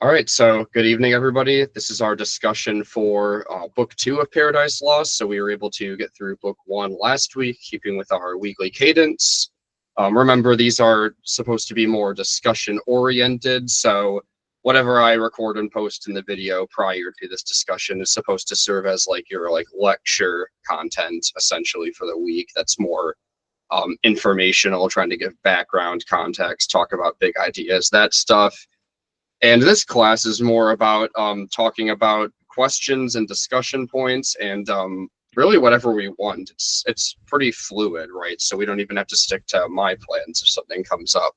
All right, so good evening, everybody. This is our discussion for Book 2 of Paradise Lost. So we were able to get through Book 1 last week, keeping with our weekly cadence. Remember, these are supposed to be more discussion-oriented, so whatever I record and post in the video prior to this discussion is supposed to serve as your lecture content, essentially, for the week. That's more informational, trying to give background, context, talk about big ideas, that stuff. And this class is more about talking about questions and discussion points and really whatever we want. It's pretty fluid, right? So we don't even have to stick to my plans if something comes up.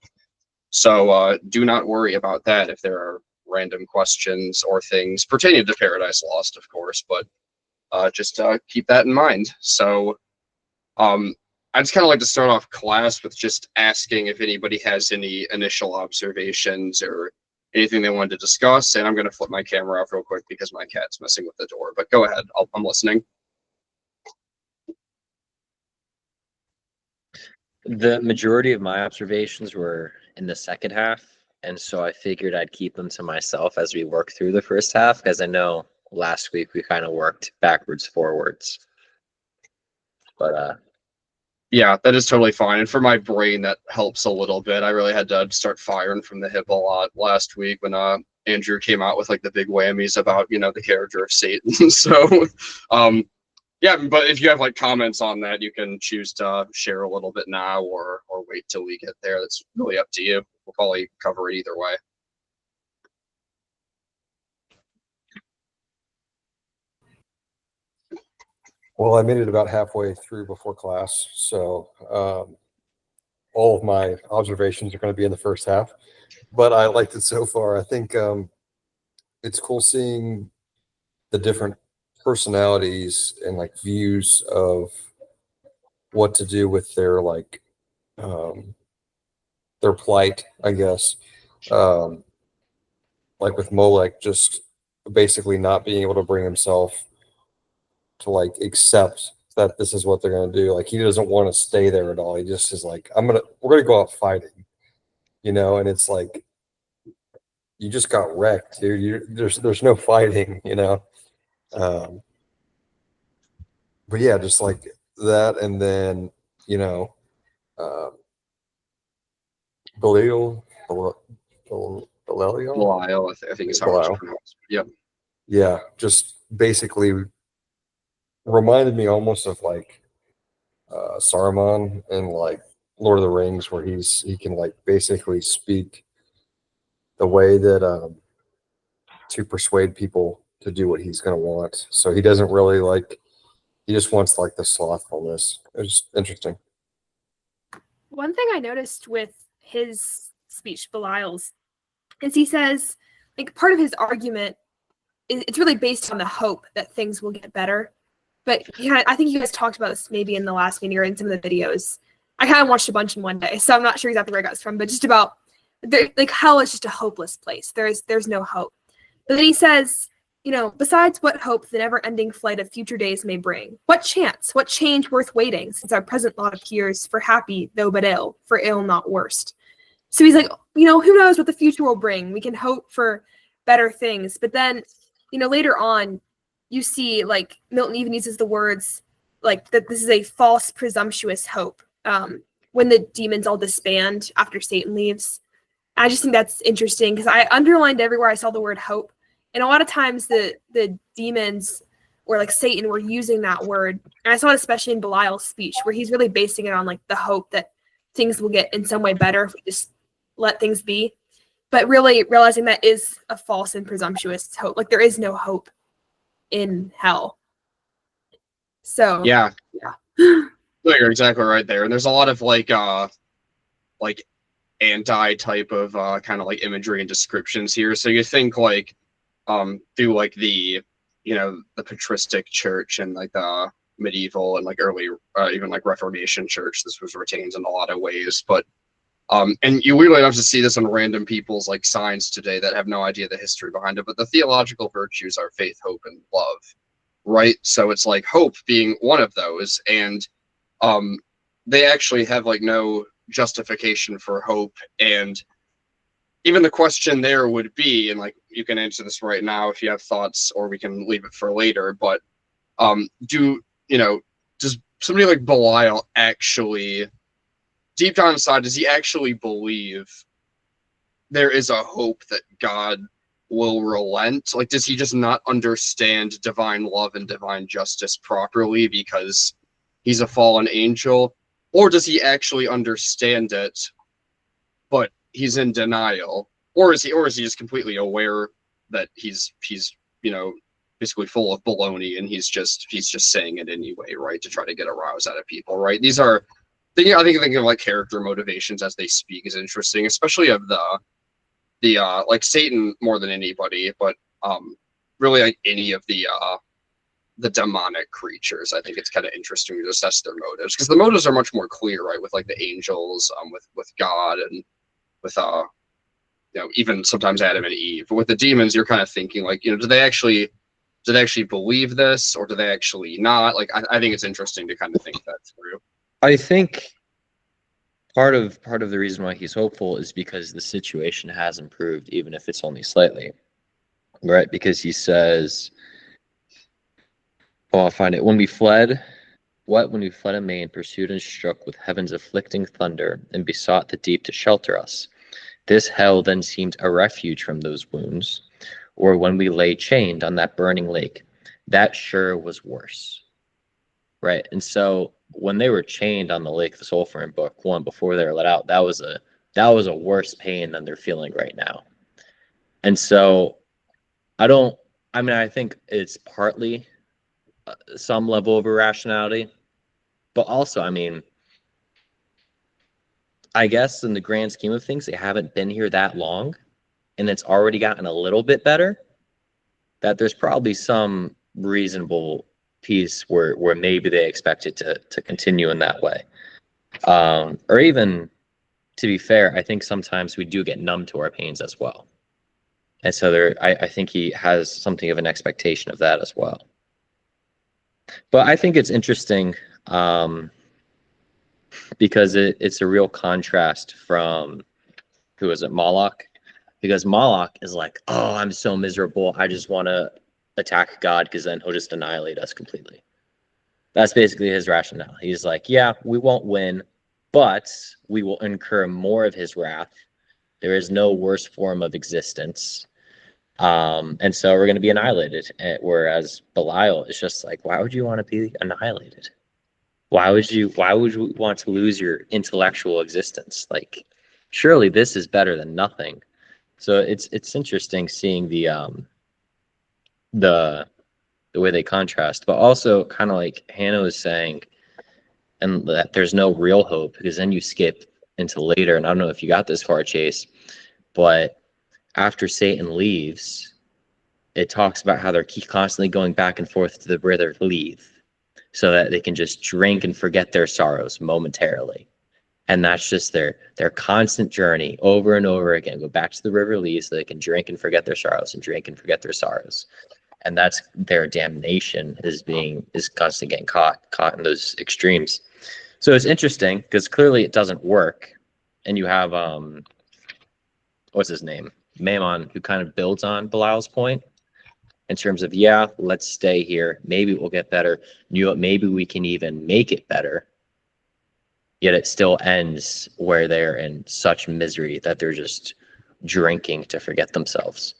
So do not worry about that if there are random questions or things pertaining to Paradise Lost, of course, but just keep that in mind. So I just kind of like to start off class with just asking if anybody has any initial observations or anything they wanted to discuss, and I'm going to flip my camera off real quick because my cat's messing with the door, but go ahead. I'm listening. The majority of my observations were in the second half, and so I figured I'd keep them to myself as we work through the first half, because I know last week we kind of worked backwards, forwards. But yeah, that is totally fine. And for my brain, that helps a little bit. I really had to start firing from the hip a lot last week when Andrew came out with the big whammies about, the character of Satan. So, yeah, but if you have comments on that, you can choose to share a little bit now or wait till we get there. That's really up to you. We'll probably cover it either way. Well, I made it about halfway through before class, so all of my observations are going to be in the first half, but I liked it so far. I think it's cool seeing the different personalities and views of what to do with their plight, I guess. With Molek just basically not being able to bring himself to accept that this is what they're going to do. He doesn't want to stay there at all. He just is we're going to go out fighting, and it's you just got wrecked, dude. There's no fighting, but yeah, just that. And then, Belial, I think is how it's pronounced. Yep. Yeah, just basically reminded me almost of Saruman in Lord of the Rings, where he can basically speak the way that to persuade people to do what he's going to want. So he doesn't really he just wants the slothfulness. It's interesting. One thing I noticed with his speech, Belial's, is he says part of his argument it's really based on the hope that things will get better. But I think you guys talked about this maybe in the last meeting or in some of the videos. I kind of watched a bunch in one day, so I'm not sure exactly where I got this from, but just about hell is just a hopeless place. There's no hope. But then he says, besides what hope the never-ending flight of future days may bring, what chance, what change worth waiting, since our present lot appears for happy though but ill, for ill not worst. So he's who knows what the future will bring? We can hope for better things, but then, later on, you see, Milton even uses the words, that this is a false, presumptuous hope when the demons all disband after Satan leaves. I just think that's interesting because I underlined everywhere I saw the word hope. And a lot of times the demons or Satan were using that word. And I saw it especially in Belial's speech where he's really basing it on the hope that things will get in some way better if we just let things be. But really realizing that is a false and presumptuous hope. There is no hope in hell. So yeah. You're exactly right there. And there's a lot of anti type of kind of imagery and descriptions here. So you think through the the patristic church and the medieval and early even Reformation church, this was retained in a lot of ways. But and you really have to see this on random people's signs today that have no idea the history behind it. But the theological virtues are faith, hope, and love, right? So it's hope being one of those, and they actually have no justification for hope, and even the question there would be, and like you can answer this right now if you have thoughts, or we can leave it for later. But does somebody like Belial actually, deep down inside, does he actually believe there is a hope that God will relent? Like, does he just not understand divine love and divine justice properly because he's a fallen angel? Or does he actually understand it, but he's in denial? Or is he just completely aware that he's basically full of baloney, and he's just saying it anyway, right, to try to get a rouse out of people, right? These are, I think thinking of like character motivations as they speak is interesting, especially of the like Satan more than anybody, but really like any of the demonic creatures. I think it's kind of interesting to assess their motives, because the motives are much more clear, right, with like the angels, with God, and with even sometimes Adam and Eve. But with the demons, you're kind of thinking like, do they actually believe this, or do they actually not? Like, I think it's interesting to kind of think that through. I think part of the reason why he's hopeful is because the situation has improved, even if it's only slightly, right? Because he says, I'll find it. When we fled in Maine, pursued and struck with heaven's afflicting thunder, and besought the deep to shelter us. This hell then seemed a refuge from those wounds. Or when we lay chained on that burning lake, that sure was worse, right? And so when they were chained on the lake, the sulfur in book 1, before they were let out, that was a worse pain than they're feeling right now. And so I think it's partly some level of irrationality, but also, I guess in the grand scheme of things, they haven't been here that long, and it's already gotten a little bit better, that there's probably some reasonable piece where maybe they expect it to continue in that way. Or even, to be fair, I think sometimes we do get numb to our pains as well. And so I think he has something of an expectation of that as well. But I think it's interesting because it's a real contrast from, who is it, Moloch? Because Moloch is like, oh, I'm so miserable, I just want to attack God because then he'll just annihilate us completely. That's basically his rationale. He's like, yeah, we won't win, but we will incur more of his wrath. There is no worse form of existence. And so we're going to be annihilated. Whereas Belial is just like, why would you want to be annihilated? Why would you want to lose your intellectual existence? Like, surely this is better than nothing. So it's interesting seeing the way they contrast, but also kind of like Hannah was saying, and that there's no real hope, because then you skip into later, and I don't know if you got this far, Chase, but after Satan leaves, it talks about how they're constantly going back and forth to the river Lethe so that they can just drink and forget their sorrows momentarily. And that's just their constant journey over and over again. Go back to the river Lethe so they can drink and forget their sorrows and drink and forget their sorrows. And that's their damnation, is constantly getting caught in those extremes. So it's interesting because clearly it doesn't work. And you have, what's his name? Mammon, who kind of builds on Belial's point in terms of, yeah, let's stay here. Maybe we'll get better. Maybe we can even make it better. Yet it still ends where they're in such misery that they're just drinking to forget themselves.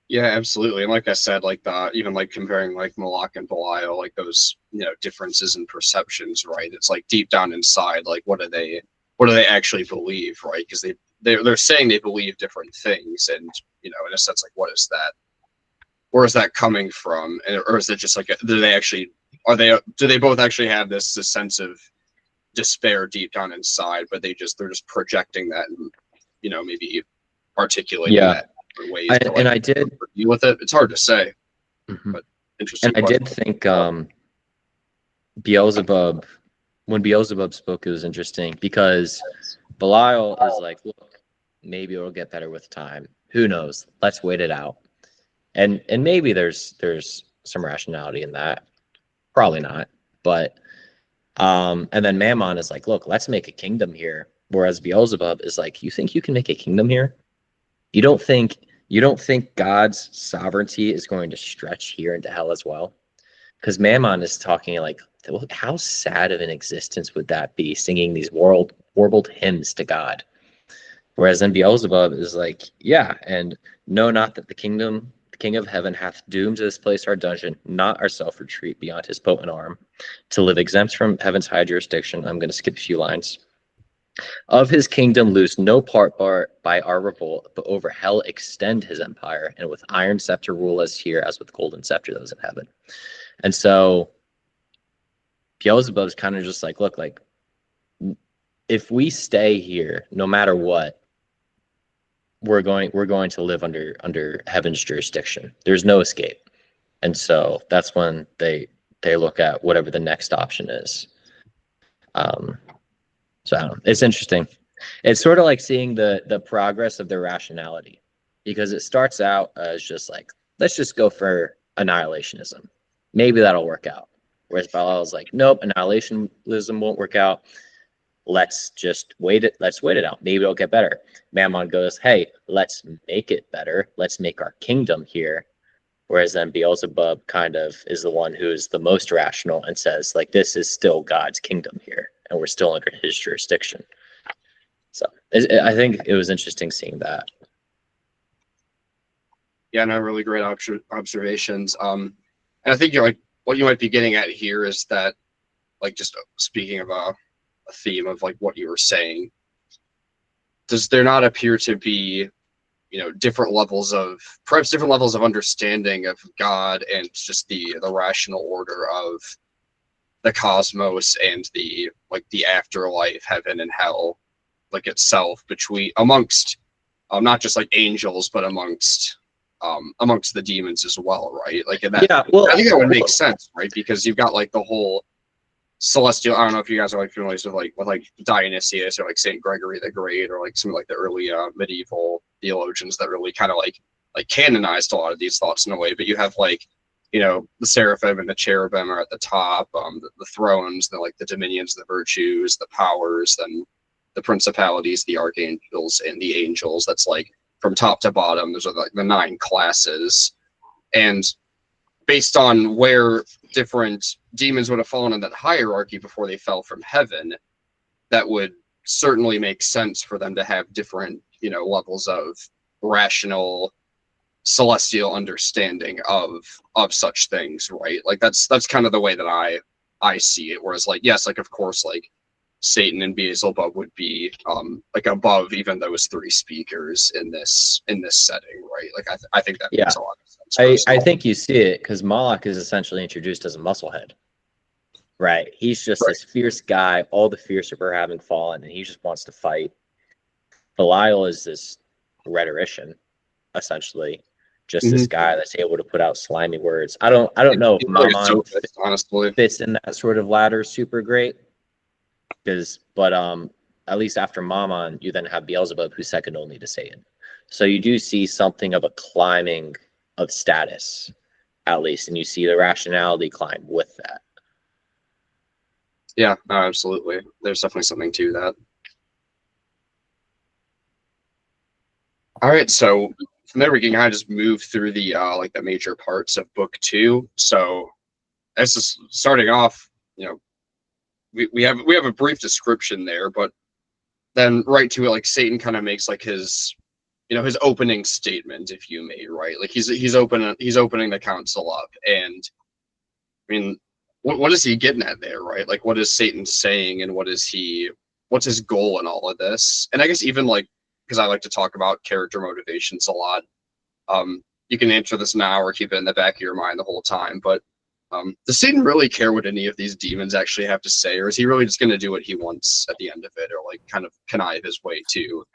Yeah, absolutely. And like I said, like even like comparing like Moloch and Belial, like those, differences in perceptions, right? It's like deep down inside, like what do they actually believe, right? Because they're saying they believe different things, and in a sense, like what is that? Where is that coming from? Or is it just like do they both actually have this sense of despair deep down inside, but they're just projecting that and maybe articulating that in ways I did deal with it. It's hard to say, but interesting. And I did think Beelzebub, when Beelzebub spoke, it was interesting because Belial is like, look, maybe it'll get better with time. Who knows? Let's wait it out. And maybe there's some rationality in that. Probably not. But And then Mammon is like, look, let's make a kingdom here. Whereas Beelzebub is like, you think you can make a kingdom here? You don't think God's sovereignty is going to stretch here into hell as well? Because Mammon is talking like, how sad of an existence would that be, singing these warbled hymns to God? Whereas then Beelzebub is like, yeah, and know not that the king of heaven hath doomed to this place our dungeon, not our self-retreat beyond his potent arm, to live exempt from heaven's high jurisdiction. I'm going to skip a few lines. Of his kingdom lose no part by our revolt, but over hell extend his empire, and with iron scepter rule as here, as with golden scepter those in heaven. And so Beelzebub's kind of just like, look, like, if we stay here, no matter what, we're going to live under heaven's jurisdiction. There's no escape. And so that's when they look at whatever the next option is. So I don't know. It's interesting. It's sort of like seeing the progress of their rationality, because it starts out as just like, let's just go for annihilationism. Maybe that'll work out. Whereas Belial's like, nope, annihilationism won't work out. Let's just wait it. Let's wait it out. Maybe it'll get better. Mammon goes, hey, let's make it better. Let's make our kingdom here. Whereas then Beelzebub kind of is the one who is the most rational and says, like, this is still God's kingdom here, and we're still under his jurisdiction. So I think it was interesting seeing that. Yeah, no, really great observations. And I think you're like, what you might be getting at here is that, like, just speaking of a theme of like what you were saying, does there not appear to be, you know, different levels of understanding of God and just the rational order of the cosmos and the afterlife, heaven and hell, like itself, amongst not just like angels, but amongst the demons as well, right? Like, in that, yeah, well, I think that would make sense, right? Because you've got like the whole celestial. I don't know if you guys are like familiar with Dionysius or like Saint Gregory the Great, or like some of like the early medieval theologians that really kind of like canonized a lot of these thoughts in a way. But you have like, you know, the seraphim and the cherubim are at the top, the thrones, the dominions, the virtues, the powers, then the principalities, the archangels, and the angels. That's like from top to bottom. There's like the 9 classes, and based on where different demons would have fallen in that hierarchy before they fell from heaven, that would certainly make sense for them to have different, you know, levels of rational celestial understanding of such things, right? Like that's kind of the way that I see it. Whereas like, yes, like of course, like Satan and Beelzebub would be like above even those 3 speakers in this setting, right? Like I think that makes a lot of sense. I think you see it because Moloch is essentially introduced as a musclehead, right? He's just this fierce guy, all the fiercer for having fallen, and he just wants to fight. Belial is this rhetorician, essentially, just this guy that's able to put out slimy words. I don't know if Mammon honestly fits in that sort of ladder super great, but at least after Mammon, you then have Beelzebub, who's second only to Satan. So you do see something of a climbing of status, at least, and you see the rationality climb with that. Yeah, no, absolutely. There's definitely something to that. All right, so from there we can kind of just move through the like the major parts of book 2. So as is starting off, you know, we have a brief description there, but then right to it, like Satan kind of makes like his, you know, his opening statement, if you may, right? Like he's opening the council up, and I mean, what is he getting at there, right? Like, what is Satan saying, and what's his goal in all of this? And I guess even like, because I like to talk about character motivations a lot, you can answer this now or keep it in the back of your mind the whole time, but does Satan really care what any of these demons actually have to say, or is he really just going to do what he wants at the end of it, or like kind of connive his way to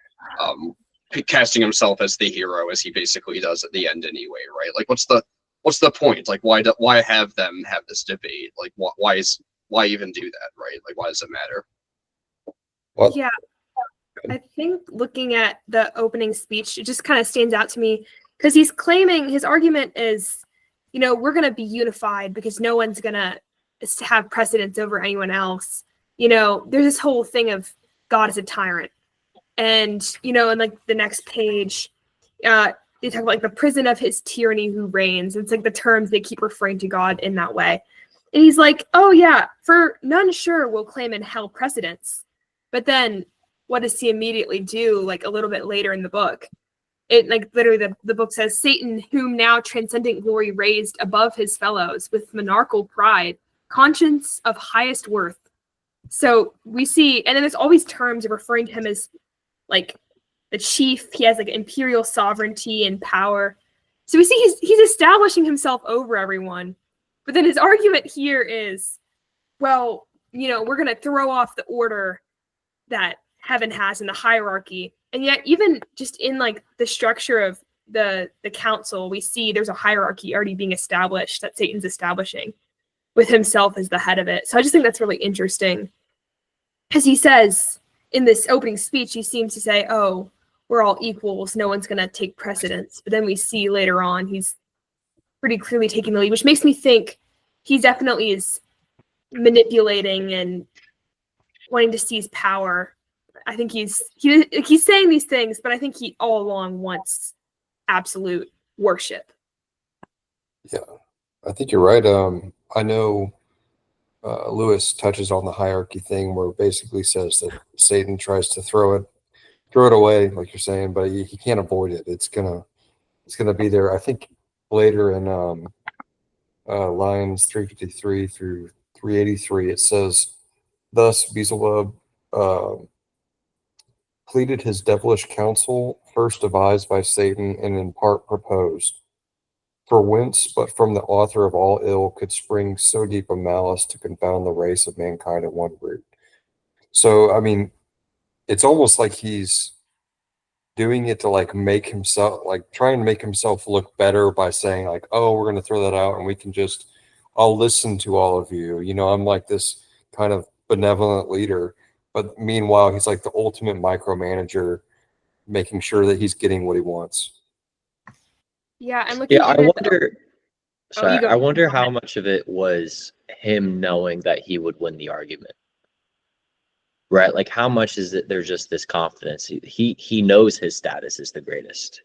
casting himself as the hero, as he basically does at the end anyway, right? Like, what's the point? Like, why have them have this debate? Like, why even do that, right? Like, why does it matter? Well, Yeah, I think looking at the opening speech, it just kind of stands out to me because he's claiming his argument is, you know, we're going to be unified because no one's going to to have precedence over anyone else. You know, there's this whole thing of God is a tyrant. And, you know, in like the next page, they talk about like the prison of his tyranny who reigns. It's like the terms they keep referring to God in that way. And he's like, oh yeah, for none sure will claim in hell precedence. But then what does he immediately do like a little bit later in the book? It like literally the book says, Satan, whom now transcendent glory raised above his fellows with monarchical pride, conscience of highest worth. So we see, and then there's always terms of referring to him as like the chief. He has like imperial sovereignty and power. So we see he's establishing himself over everyone. But then his argument here is, well, you know, we're going to throw off the order that heaven has in the hierarchy. And yet even just in like the structure of the council, we see there's a hierarchy already being established that Satan's establishing with himself as the head of it. So I just think that's really interesting. Because he says in this opening speech, he seems to say, oh, we're all equals. No one's going to take precedence. But then we see later on, he's pretty clearly taking the lead, which makes me think he definitely is manipulating and wanting to seize power. I think he's saying these things, but I think he all along wants absolute worship. Yeah, I think you're right. I know Lewis touches on the hierarchy thing where it basically says that Satan tries to throw it away, like you're saying, but he can't avoid it. It's gonna be there. I think later in lines 353 through 383, it says, thus Beelzebub pleaded his devilish counsel, first devised by Satan and in part proposed. For whence but from the author of all ill could spring so deep a malice to confound the race of mankind in one root? So, I mean, it's almost like he's doing it to like make himself, like trying to make himself look better by saying like, oh, we're going to throw that out and we can just, I'll listen to all of you. You know, I'm like this kind of benevolent leader. But meanwhile, he's like the ultimate micromanager, making sure that he's getting what he wants. Yeah, and looking Yeah, I at it, wonder. Oh, Sorry, you go. I wonder how much of it was him knowing that he would win the argument. Right? Like how much is it there's just this confidence. He knows his status is the greatest.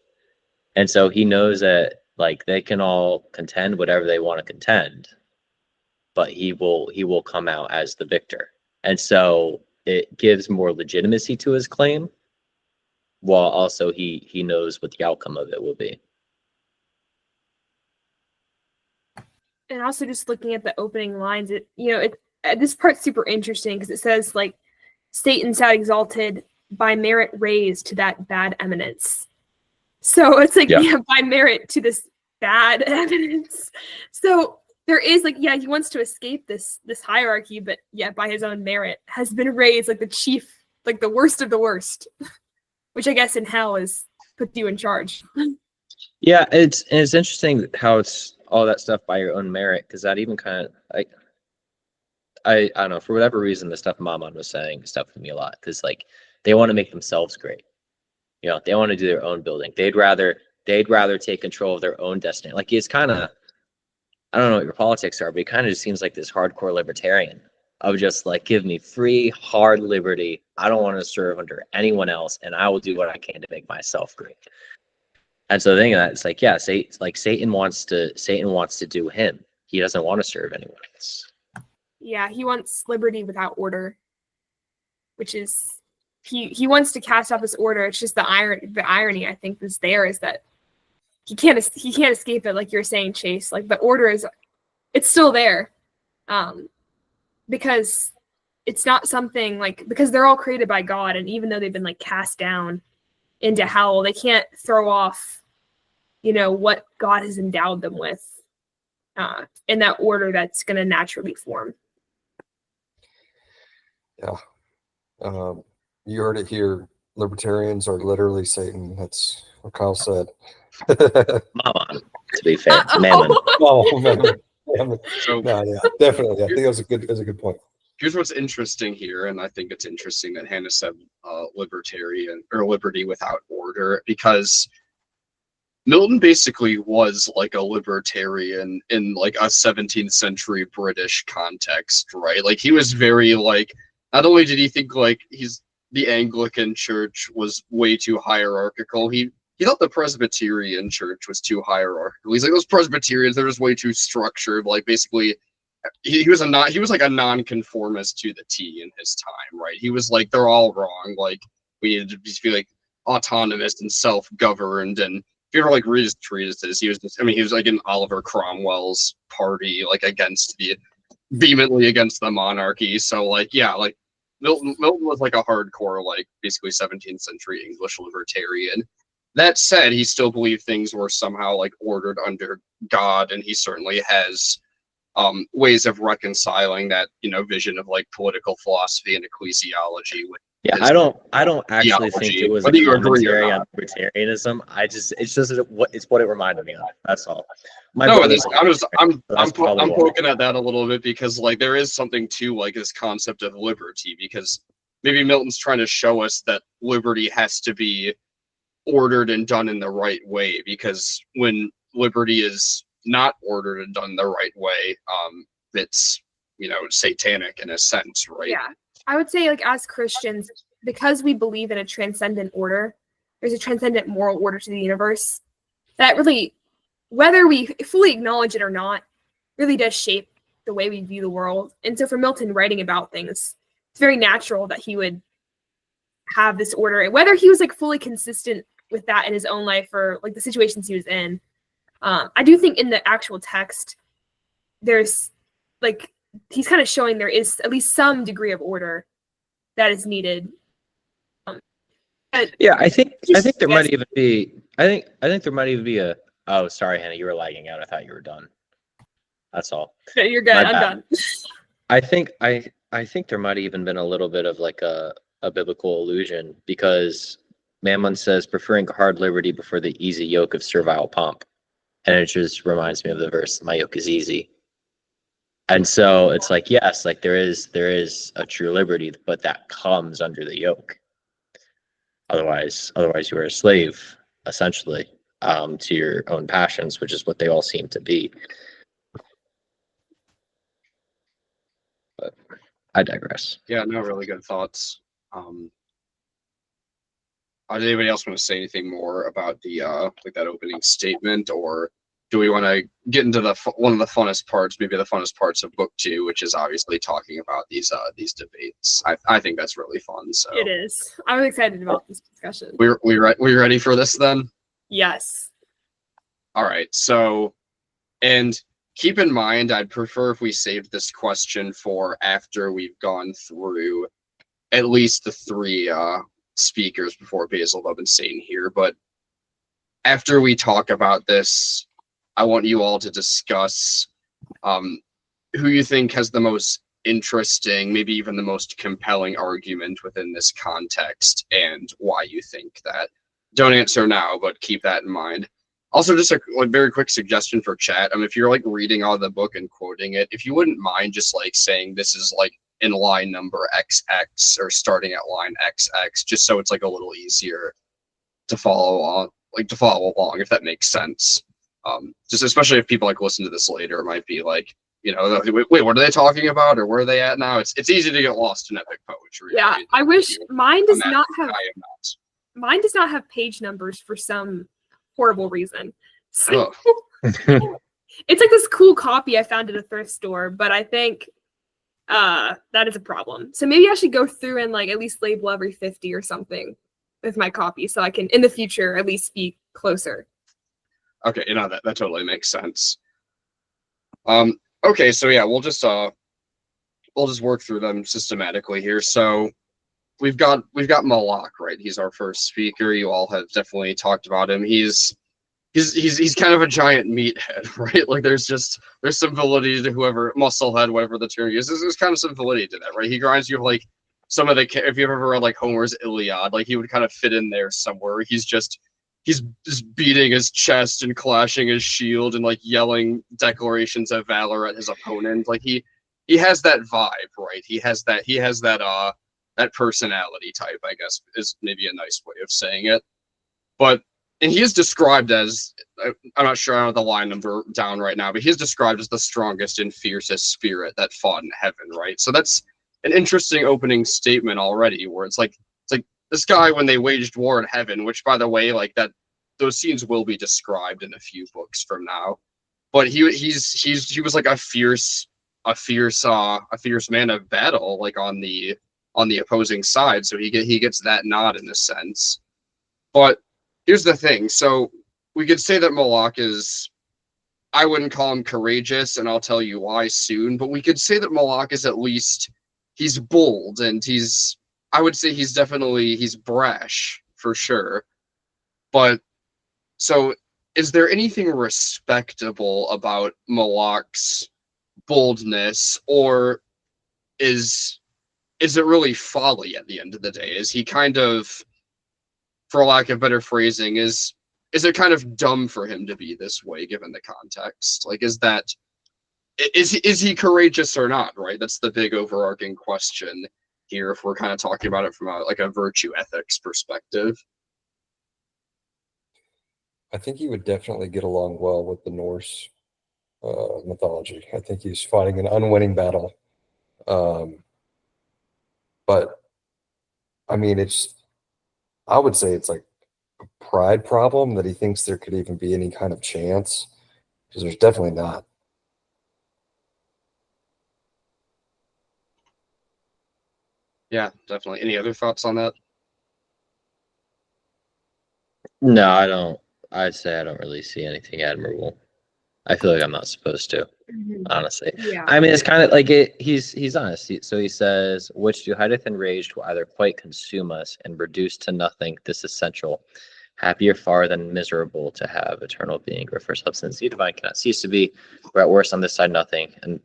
And so he knows that like they can all contend whatever they want to contend, but he will come out as the victor. And so it gives more legitimacy to his claim, while also he knows what the outcome of it will be. And also just looking at the opening lines, this part's super interesting because it says like Satan sat exalted by merit raised to that bad eminence. So it's like by merit to this bad eminence. So there is like, he wants to escape this hierarchy, but by his own merit has been raised like the chief, like the worst of the worst, which I guess in hell is put you in charge. Yeah, it's interesting how it's all that stuff by your own merit, because that even kind of like I don't know, for whatever reason the stuff Maman was saying stuck with me a lot, because like they want to make themselves great. You know, they want to do their own building. They'd rather take control of their own destiny. Like it's kind of, I don't know what your politics are, but it kind of just seems like this hardcore libertarian of just like, give me free, hard liberty. I don't want to serve under anyone else, and I will do what I can to make myself great. And so the thing of that, it's like, Satan wants to do him. He doesn't want to serve anyone else. Yeah, he wants liberty without order, which is he wants to cast off this order. It's just the irony I think is there is that he can't escape it, like you're saying, Chase. Like the order it's still there, because it's not something like, because they're all created by God, and even though they've been like cast down into hell, they can't throw off, what God has endowed them with, in that order that's going to naturally form. Yeah. You heard it here. Libertarians are literally Satan. That's what Kyle said. Mammon, to be fair. Mammon. Oh, man. So No, yeah, definitely. I think that was a good point. here's what's interesting here, and I think it's interesting that Hannah said libertarian or liberty without order, because Milton basically was like a libertarian in like a 17th century British context, right? Like he was very like, not only did he think like the Anglican Church was way too hierarchical, he thought the Presbyterian Church was too hierarchical. He's like, those Presbyterians, they're just way too structured. Like basically, he was like a nonconformist to the T in his time, right? He was like, they're all wrong. Like we need to be like autonomous and self-governed. And if you ever like read his treatises, he was like in Oliver Cromwell's party, like vehemently against the monarchy. So like, yeah, like Milton was like a hardcore, like basically 17th century English libertarian. That said, he still believed things were somehow like ordered under God, and he certainly has ways of reconciling that, vision of like political philosophy and ecclesiology with. Yeah, I don't actually think theology, it was a whether you agree or commentary not. on libertarianism. It's just what it reminded me of. That's all. I'm That's probably why. poking at that a little bit because like there is something to like this concept of liberty, because maybe Milton's trying to show us that liberty has to be ordered and done in the right way, because when liberty is not ordered and done the right way, it's satanic in a sense, right? Yeah, I would say like as Christians, because we believe in a transcendent order, there's a transcendent moral order to the universe that really, whether we fully acknowledge it or not, really does shape the way we view the world. And so for Milton writing about things, it's very natural that he would have this order, and whether he was like fully consistent with that in his own life or like the situations he was in. I do think in the actual text, there's like, he's kind of showing there is at least some degree of order that is needed. Yeah, I think there might even be. I think there might even be a. Oh, sorry, Hannah, you were lagging out. I thought you were done. That's all. Okay, you're good. My I'm bad. done. I think there might have even been a little bit of like a biblical allusion, because Mammon says preferring hard liberty before the easy yoke of servile pomp, and it just reminds me of the verse, "My yoke is easy." And so it's like, yes, like there is a true liberty, but that comes under the yoke. Otherwise you are a slave, essentially, to your own passions, which is what they all seem to be. But I digress. Yeah, no, really good thoughts. Does anybody else want to say anything more about the like that opening statement, or do we want to get into one of the funnest parts, maybe the funnest parts of book 2, which is obviously talking about these debates? I think that's really fun. So It is. I'm excited about this discussion. we ready for this then? Yes. All right. So, and keep in mind, I'd prefer if we saved this question for after we've gone through at least the 3 speakers before Basil, Love, and Satan here. But after we talk about this, I want you all to discuss who you think has the most interesting, maybe even the most compelling argument within this context, and why you think that. Don't answer now, but keep that in mind. Also, just a very quick suggestion for chat. If you're like reading all the book and quoting it, if you wouldn't mind just like saying this is like in line number XX or starting at line XX, just so it's like a little easier to follow along, if that makes sense. Just especially if people like listen to this later, it might be like, wait, what are they talking about, or where are they at now? It's easy to get lost in epic poetry. Yeah, right? I wish mine does not have. I am not. Mine does not have page numbers for some horrible reason. So it's like this cool copy I found at a thrift store, but I think that is a problem. So maybe I should go through and like at least label every 50 or something with my copy, so I can in the future at least be closer. Okay, that totally makes sense. Okay, so yeah, we'll just work through them systematically here. So we've got Malak, right? He's our first speaker. You all have definitely talked about him. He's kind of a giant meathead, right? Like there's some validity to whoever, musclehead, whatever the term is. There's kind of some validity to that, right? He reminds you of like some of the, if you've ever read like Homer's Iliad, like he would kind of fit in there somewhere. He's just beating his chest and clashing his shield and like yelling declarations of valor at his opponent. Like he has that vibe, right? He has that personality type, I guess, is maybe a nice way of saying it. But and he is described as, I'm not sure I don't have the line number down right now, but he is described as the strongest and fiercest spirit that fought in heaven, right? So that's an interesting opening statement already, where it's like this guy, when they waged war in heaven, which, by the way, like that, those scenes will be described in a few books from now. But he was like a fierce man of battle, like on the opposing side. So he gets that nod in a sense. But here's the thing. So we could say that Moloch is, I wouldn't call him courageous, and I'll tell you why soon, but we could say that Moloch is at least, he's bold, and I would say he's brash for sure. But so is there anything respectable about Moloch's boldness, or is it really folly at the end of the day? Is he kind of, for lack of better phrasing, is it kind of dumb for him to be this way given the context? Like, is he courageous or not, right? That's the big overarching question here, if we're kind of talking about it from a virtue ethics perspective. I think he would definitely get along well with the Norse mythology. I think he's fighting an unwinning battle. But I mean, I would say it's like a pride problem that he thinks there could even be any kind of chance, because there's definitely not. Yeah, definitely. Any other thoughts on that? No, I don't. I'd say I don't really see anything admirable. I feel like I'm not supposed to, honestly. Yeah. I mean, it's kind of like he's honest. So he says, which do hideth and rage will either quite consume us and reduce to nothing this essential. Happier far than miserable to have eternal being, or for substance the divine cannot cease to be, or at worst on this side nothing, and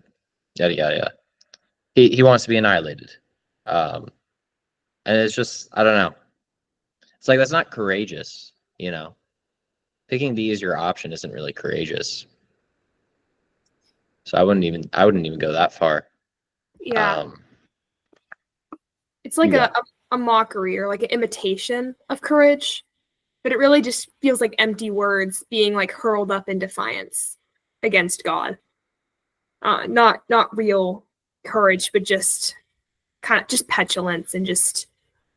yada yada yada. He wants to be annihilated. And it's just, I don't know. It's like, that's not courageous, you know. Picking D as your option isn't really courageous. So I wouldn't even go that far. Yeah. It's like a mockery, or like an imitation of courage, but it really just feels like empty words being like hurled up in defiance against God. Not real courage, but just kind of just petulance, and just,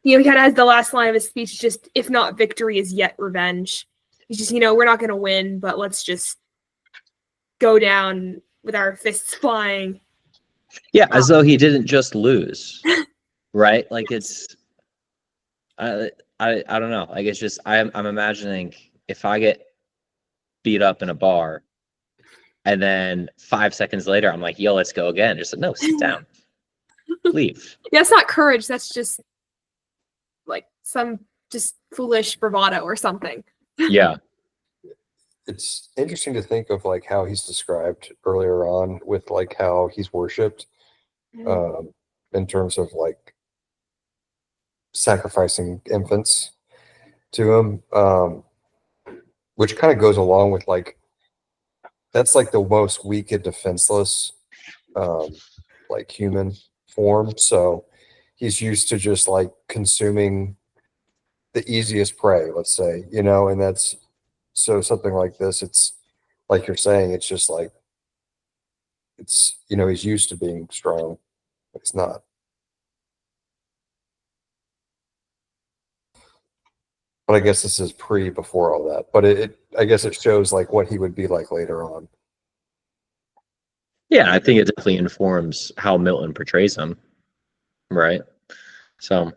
he kind of has the last line of his speech, just, if not victory is yet revenge. He's just, we're not going to win, but let's just go down with our fists flying. Yeah, as though he didn't just lose, right? Like, it's, I don't know. Like, it's just, I'm imagining if I get beat up in a bar, and then 5 seconds later I'm like, yo, let's go again. Just no, sit down, leave. Yeah, that's not courage. That's just like some just foolish bravado or something. Yeah. It's interesting to think of like how he's described earlier on, with like how he's worshipped, in terms of like sacrificing infants to him, which kind of goes along with like, that's like the most weak and defenseless like human form. So he's used to just like consuming the easiest prey, let's say, and that's, so something like this, it's like you're saying, it's just like, it's, he's used to being strong. It's not. But I guess this is before all that. But I guess it shows like what he would be like later on. Yeah, I think it definitely informs how Milton portrays him, right? So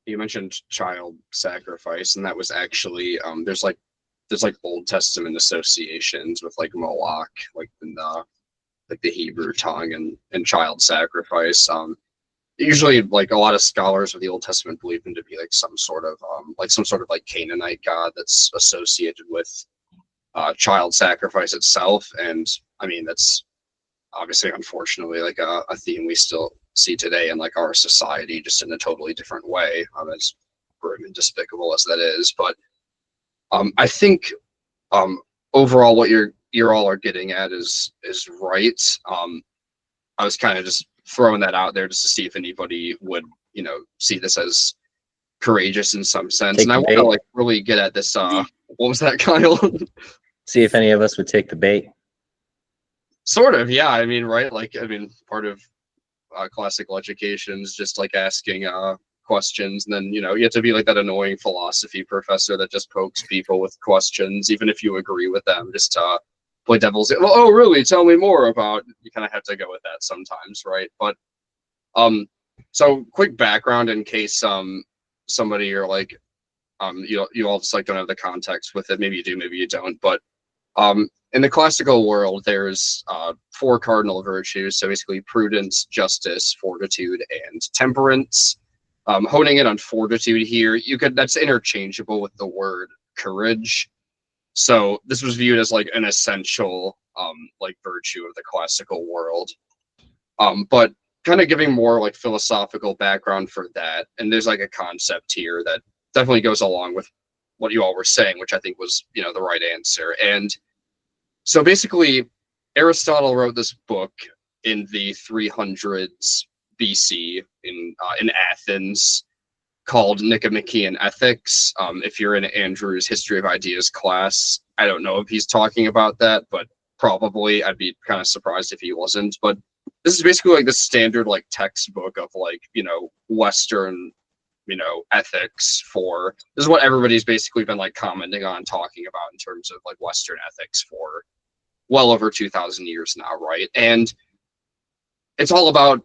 You mentioned child sacrifice, and that was actually there's like Old Testament associations with like Moloch, like in the Hebrew tongue, and child sacrifice. Usually, like, a lot of scholars of the Old Testament believe him to be like some sort of like Canaanite god that's associated with child sacrifice itself. And I mean, that's obviously, unfortunately, like a theme we still see today in like our society, just in a totally different way, as grim and despicable as that is. But I think overall what you're all are getting at is right. I was kind of just throwing that out there just to see if anybody would see this as courageous in some sense. Take And I the want to bait. like really get at this. What was that, Kyle? See if any of us would take the bait. Sort of, yeah. I mean, right? Like, I mean, part of classical education is just like asking questions, and then you have to be like that annoying philosophy professor that just pokes people with questions, even if you agree with them. Just play devil's. Well, oh, really? Tell me more about. You kind of have to go with that sometimes, right? But so quick background in case somebody or like you all just like don't have the context with it. Maybe you do, maybe you don't. But in the classical world, there's 4 cardinal virtues. So basically prudence, justice, fortitude, and temperance. Honing in on fortitude here, that's interchangeable with the word courage. So this was viewed as like an essential like virtue of the classical world. But kind of giving more like philosophical background for that. And there's like a concept here that definitely goes along with what you all were saying, which I think was, the right answer. And so basically, Aristotle wrote this book in the 300s BC in Athens called Nicomachean Ethics. If you're in Andrew's History of Ideas class, I don't know if he's talking about that, but probably. I'd be kind of surprised if he wasn't. But this is basically like the standard like textbook of like, Western ethics for this is what everybody's basically been like commenting on, talking about in terms of like Western ethics for well over 2,000 years now, right? And it's all about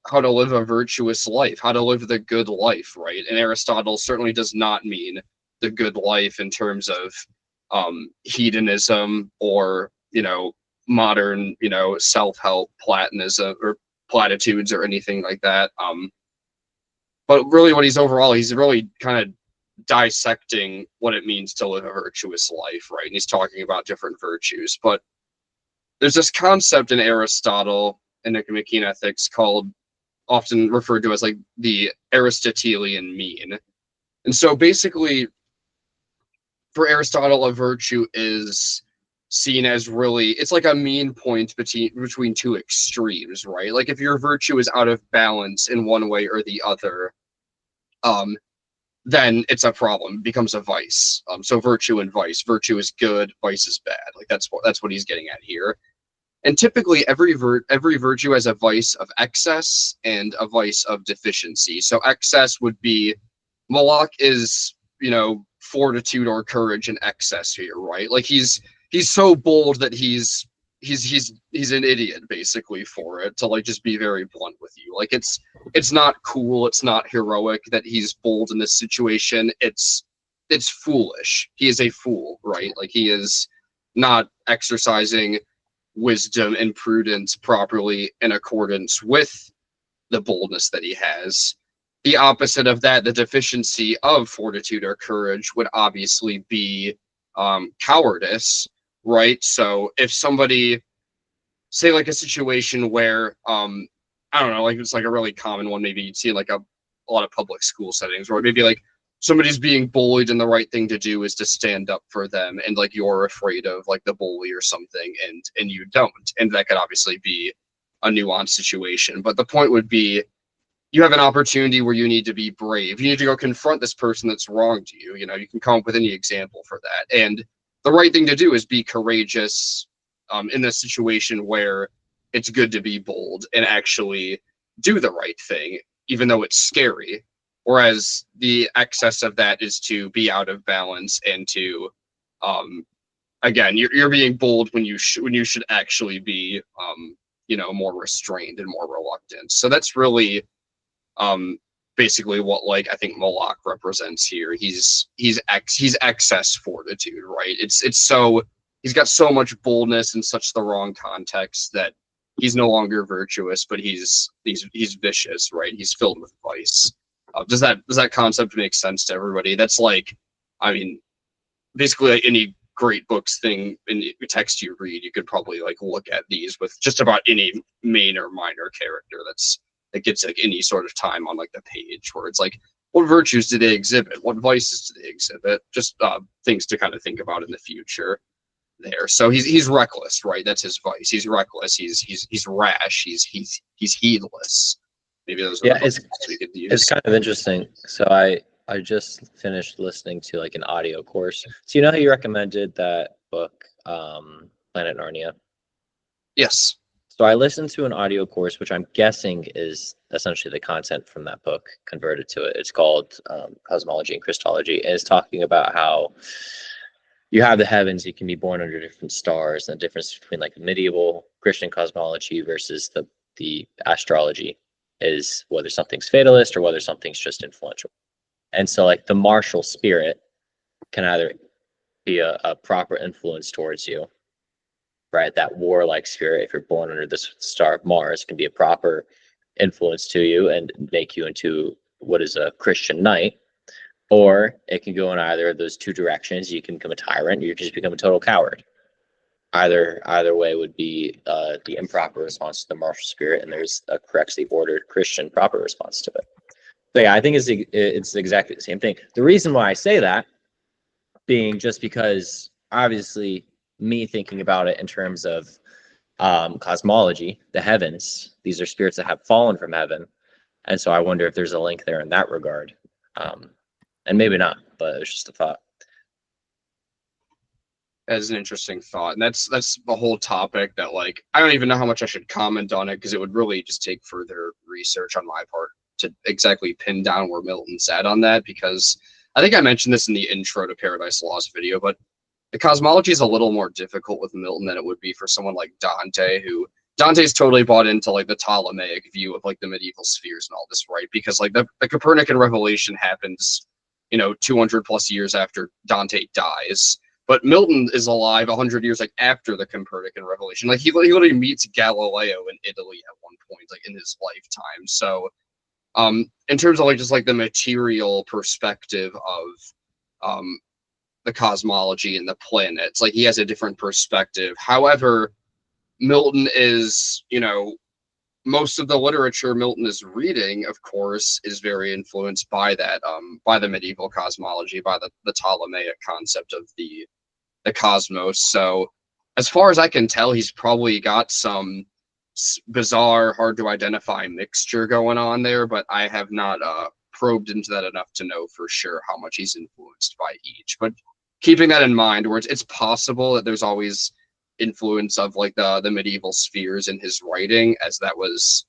how to live a virtuous life, how to live the good life, right? And Aristotle certainly does not mean the good life in terms of hedonism or modern self-help platonism or platitudes or anything like that. But really he's really kind of dissecting what it means to live a virtuous life, right? And he's talking about different virtues. But there's this concept in Aristotle and Nicomachean Ethics often referred to as like the Aristotelian mean. And so basically, for Aristotle, a virtue is seen as it's like a mean point between 2 extremes, right? Like if your virtue is out of balance in one way or the other, then it's a problem. It becomes a vice. So virtue and vice. Virtue is good, vice is bad. Like that's what he's getting at here. And typically every virtue has a vice of excess and a vice of deficiency. So excess would be Moloch is, fortitude or courage in excess here, right? Like he's so bold that he's an idiot basically for it, to like just be very blunt with you. Like it's not cool, it's not heroic that he's bold in this situation. It's foolish. He is a fool, right? Like he is not exercising wisdom and prudence properly in accordance with the boldness that he has. The opposite of that, the deficiency of fortitude or courage, would obviously be cowardice, right? So if somebody, say like a situation where I don't know, like it's like a really common one, maybe you'd see like a lot of public school settings, where maybe like somebody's being bullied and the right thing to do is to stand up for them, and like you're afraid of like the bully or something, and you don't. And that could obviously be a nuanced situation, but the point would be you have an opportunity where you need to be brave. You need to go confront this person that's wronged you. You can come up with any example for that. And the right thing to do is be courageous in a situation where it's good to be bold and actually do the right thing, even though it's scary. Whereas the excess of that is to be out of balance and to, again, you're being bold when you should actually be, more restrained and more reluctant. So that's really basically what like I think Moloch represents here. He's excess fortitude, right? It's so he's got so much boldness in such the wrong context that he's no longer virtuous, but he's vicious, right? He's filled with vice. Does that concept make sense to everybody? That's like, I mean, basically like any great books thing in the text you read, you could probably like look at these with just about any main or minor character that gets like any sort of time on like the page, where it's like, what virtues do they exhibit? What vices do they exhibit? Just things to kind of think about in the future there. So he's reckless, right? That's his vice. He's reckless. He's rash. He's heedless. Maybe those are the we could use. It's kind of interesting. So I I just finished listening to like an audio course. So you know how you recommended that book, Planet Narnia? Yes. So I listened to an audio course, which I'm guessing is essentially the content from that book converted to it. It's called Cosmology and Christology, and it's talking about how you have the heavens, you can be born under different stars, and the difference between like medieval Christian cosmology versus the astrology is whether something's fatalist or whether something's just influential. And so like the martial spirit can either be a proper influence towards you, right? That warlike spirit, if you're born under this star of Mars, can be a proper influence to you and make you into what is a Christian knight. Or it can go in either of those two directions. You can become a tyrant, or you can just become a total coward. Either way would be the improper response to the martial spirit, and there's a correctly ordered Christian proper response to it. So yeah, I think it's exactly the same thing. The reason why I say that being just because obviously me thinking about it in terms of cosmology, the heavens, these are spirits that have fallen from heaven. And so I wonder if there's a link there in that regard. And maybe not, but it's just a thought. As an interesting thought. And that's the whole topic that, like, I don't even know how much I should comment on it, because it would really just take further research on my part to exactly pin down where Milton's at on that, because I think I mentioned this in the intro to Paradise Lost video, but the cosmology is a little more difficult with Milton than it would be for someone like Dante, who Dante's totally bought into like the Ptolemaic view of like the medieval spheres and all this, right? Because like the Copernican revelation happens, 200 plus years after Dante dies. But Milton is alive 100 years like after the Copernican revelation. Like he literally meets Galileo in Italy at one point, like in his lifetime. So, in terms of like just like the material perspective of the cosmology and the planets, like he has a different perspective. However, Milton is, most of the literature Milton is reading, of course, is very influenced by that, by the medieval cosmology, by the Ptolemaic concept of the cosmos. So as far as I can tell, he's probably got some bizarre, hard to identify mixture going on there, but I have not probed into that enough to know for sure how much he's influenced by each. But keeping that in mind, where it's possible that there's always influence of like the medieval spheres in his writing, as that was,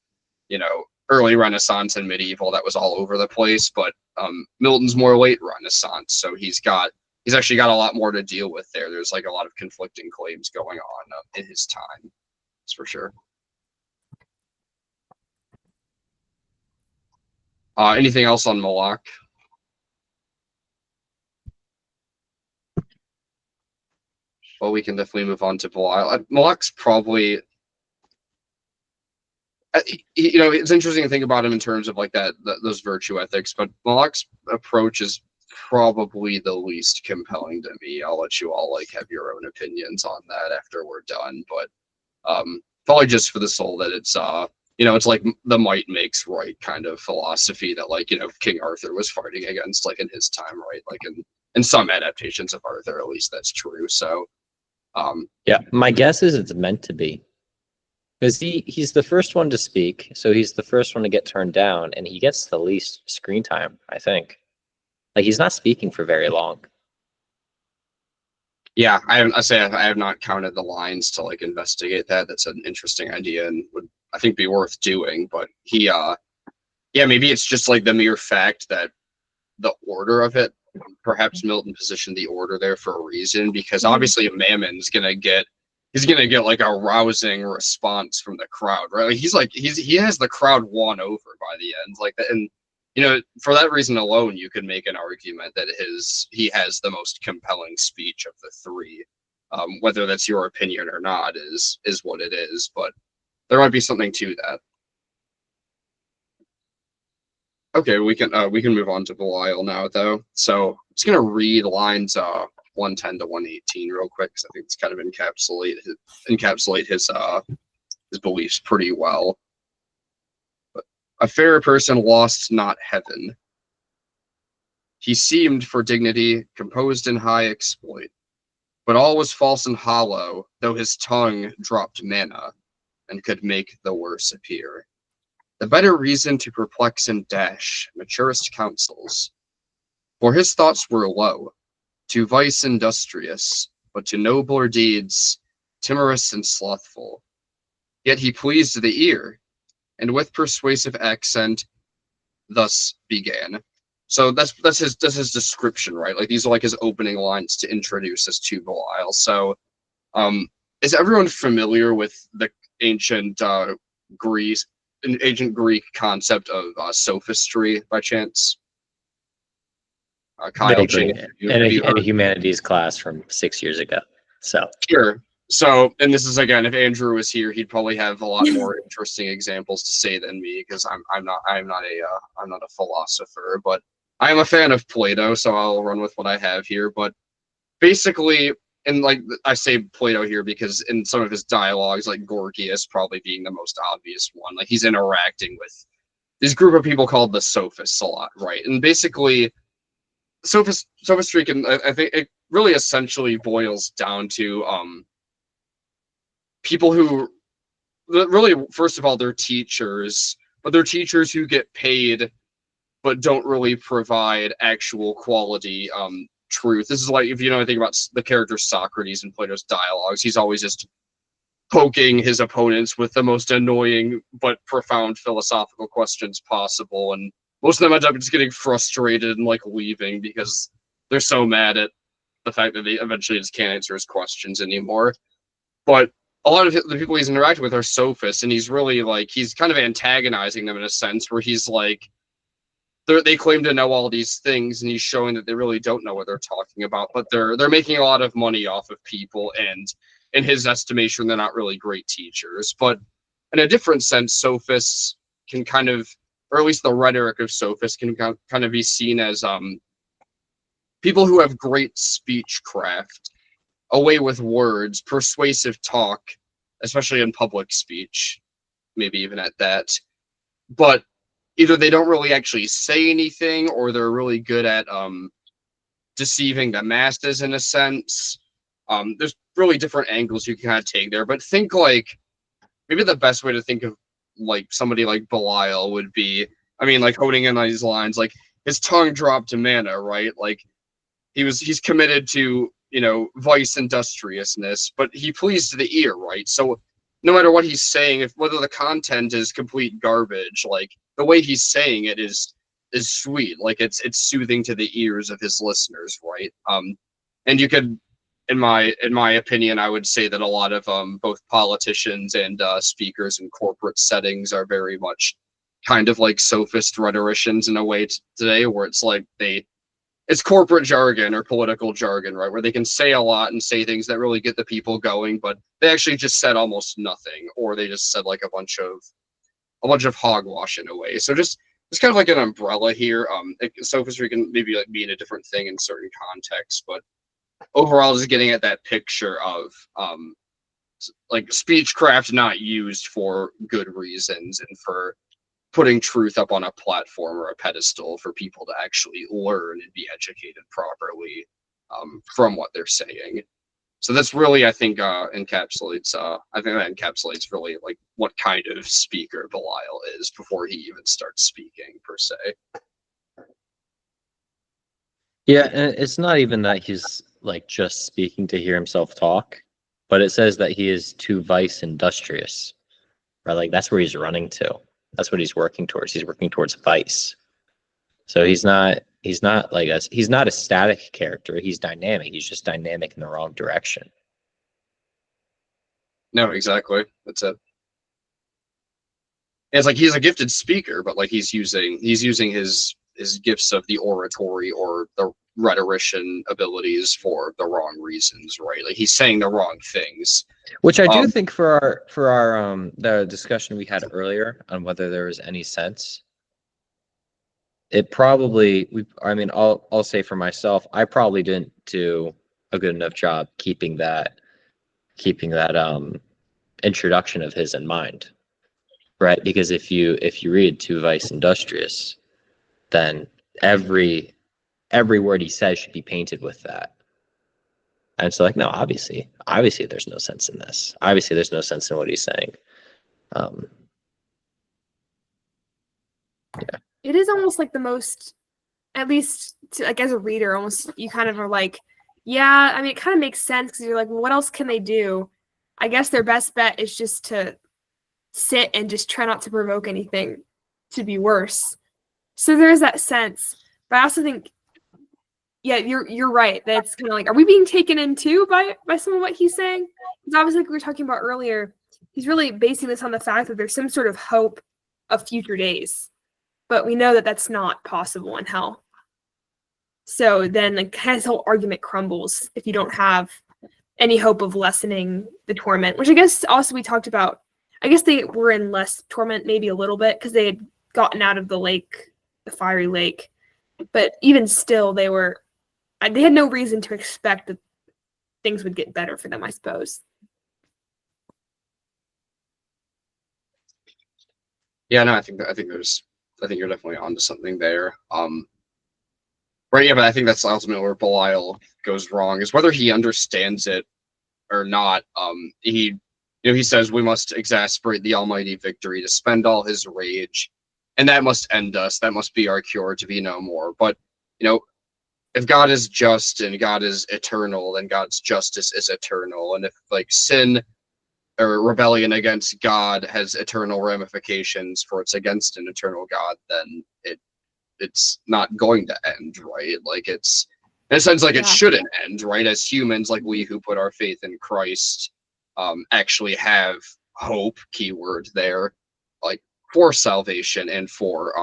early Renaissance and medieval, that was all over the place. But Milton's more late Renaissance, so he's actually got a lot more to deal with there. There's like a lot of conflicting claims going on in his time. That's for sure. Anything else on Malak? Well, we can definitely move on to Belial. Malak's probably, it's interesting to think about him in terms of like those virtue ethics, but Malak's approach is probably the least compelling to me. I'll let you all like have your own opinions on that after we're done, but probably just for the soul that it's it's like the might makes right kind of philosophy that like King Arthur was fighting against like in his time, right? Like in some adaptations of Arthur, at least that's true. So yeah, my guess is it's meant to be, because he's the first one to speak, so he's the first one to get turned down, and he gets the least screen time, I think. Like, he's not speaking for very long. Yeah, I have not counted the lines to like investigate that. That's an interesting idea and would, I think, be worth doing. But maybe it's just like the mere fact that the order of it, perhaps Milton positioned the order there for a reason, because obviously Mammon's gonna get like a rousing response from the crowd, right? Like he has the crowd won over by the end, like that. And for that reason alone, you could make an argument that he has the most compelling speech of the three. Whether that's your opinion or not is what it is, but there might be something to that. Okay, we can move on to Belial now, though. So I'm just gonna read lines 110 to 118 real quick, because I think it's kind of encapsulate his beliefs pretty well. But a fair person lost not heaven. He seemed for dignity composed in high exploit, but all was false and hollow, though his tongue dropped manna, and could make the worse appear. The better reason to perplex and dash maturest counsels, For his thoughts were low, to vice industrious, but to nobler deeds timorous and slothful. Yet he pleased the ear, and with persuasive accent thus began. So that's his description, right? Like these are like his opening lines to introduce us to Belial. So is everyone familiar with the ancient Greece ancient Greek concept of sophistry by chance? Kyle, Vaguely, Jane, in have you a heard? humanities class from 6 years ago. So Sure. So, and this is again, if Andrew was here, he'd probably have a lot more interesting examples to say than me because I'm not a philosopher, but I am a fan of Plato, so I'll run with what I have here. But basically, and like I say Plato here because in some of his dialogues, like Gorgias probably being the most obvious one, like he's interacting with this group of people called the sophists a lot, right? And basically, sophistry can, I think it really essentially boils down to people who really, first of all, they're teachers, but they're teachers who get paid but don't really provide actual quality truth. This is like, if you know anything about the character Socrates in Plato's dialogues, he's always just poking his opponents with the most annoying but profound philosophical questions possible, and most of them end up just getting frustrated and like leaving because they're so mad at the fact that they eventually just can't answer his questions anymore. But a lot of the people he's interacting with are sophists, and he's really like, he's kind of antagonizing them in a sense where he's like, they claim to know all these things, and he's showing that they really don't know what they're talking about, but they're making a lot of money off of people, and in his estimation, they're not really great teachers. But in a different sense, sophists can kind of, or at least the rhetoric of sophists can kind of be seen as people who have great speech craft, a way with words, persuasive talk, especially in public speech, maybe even at that. But either they don't really actually say anything, or they're really good at deceiving the masses in a sense. There's really different angles you can kind of take there, but think like maybe the best way to think of like somebody like Belial would be, I mean, like honing in on these lines, like his tongue dropped to manna, right? Like he's committed to, you know, vice industriousness, but he pleased the ear, right? So no matter what he's saying, if whether the content is complete garbage, like the way he's saying it is sweet, like it's soothing to the ears of his listeners, right? And you could, in my opinion, I would say that a lot of both politicians and speakers in corporate settings are very much kind of like sophist rhetoricians in a way today, where it's like it's corporate jargon or political jargon, right? Where they can say a lot and say things that really get the people going, but they actually just said almost nothing, or they just said like a bunch of hogwash in a way. So just it's kind of like an umbrella here. Sophistry can maybe like mean a different thing in certain contexts, but overall, just getting at that picture of like speechcraft not used for good reasons and for putting truth up on a platform or a pedestal for people to actually learn and be educated properly from what they're saying. So that's really, I think, encapsulates. I think that encapsulates really like what kind of speaker Belial is before he even starts speaking per se. yeah, and it's not even that he's like just speaking to hear himself talk, but it says that he is too vice industrious, right? Like that's where he's running to. That's what he's working towards. He's working towards vice. So he's not like us. He's not a static character. He's dynamic. He's just dynamic in the wrong direction. No, exactly. That's it. It's like he's a gifted speaker, but like he's using his gifts of the oratory or the rhetorician abilities for the wrong reasons, right? Like he's saying the wrong things. Which I do think for our the discussion we had earlier on whether there was any sense, it probably I'll say for myself, I probably didn't do a good enough job keeping that introduction of his in mind. Right? Because if you read Too Vice Industrious, then every word he says should be painted with that. And so like, no, obviously there's no sense in this. Obviously there's no sense in what he's saying. It is almost like the most, at least like as a reader, almost you kind of are like, yeah, I mean, it kind of makes sense because you're like, well, what else can they do? I guess their best bet is just to sit and just try not to provoke anything to be worse. So there is that sense, but I also think, yeah, you're right. That's kind of like, are we being taken in too by some of what he's saying? Because obviously, like we were talking about earlier, he's really basing this on the fact that there's some sort of hope of future days, but we know that that's not possible in hell. So then, like, his whole argument crumbles if you don't have any hope of lessening the torment. Which I guess also we talked about. I guess they were in less torment, maybe a little bit, because they had gotten out of the lake, the fiery lake. But even still, they had no reason to expect that things would get better for them, I suppose. Yeah, no, I think you're definitely onto something there. Right, yeah, but I think that's ultimately where Belial goes wrong, is whether he understands it or not. He says we must exasperate the almighty victory to spend all his rage, and that must end us. That must be our cure to be no more. But if God is just and God is eternal, then God's justice is eternal. And if like sin or rebellion against God has eternal ramifications for it's against an eternal God, then it's not going to end, right? Like it's in a sense like it shouldn't end, right? As humans, like we who put our faith in Christ, actually have hope, keyword there, like for salvation and for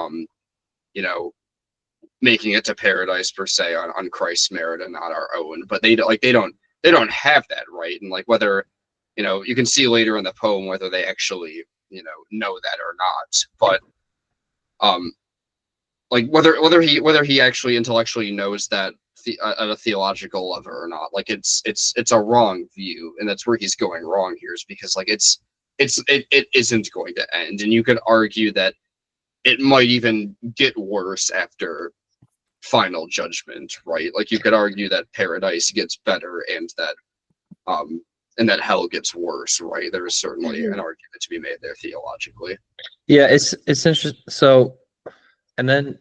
making it to paradise per se on Christ's merit and not our own. But they don't have that, right? And like whether you can see later in the poem whether they actually know that or not. But like whether he actually intellectually knows that at a theological level or not, like it's a wrong view, and that's where he's going wrong here, is because like it isn't going to end, and you could argue that it might even get worse after final judgment, right? Like you could argue that paradise gets better and that hell gets worse, right? There is certainly an argument to be made there theologically. Yeah, it's interesting. So when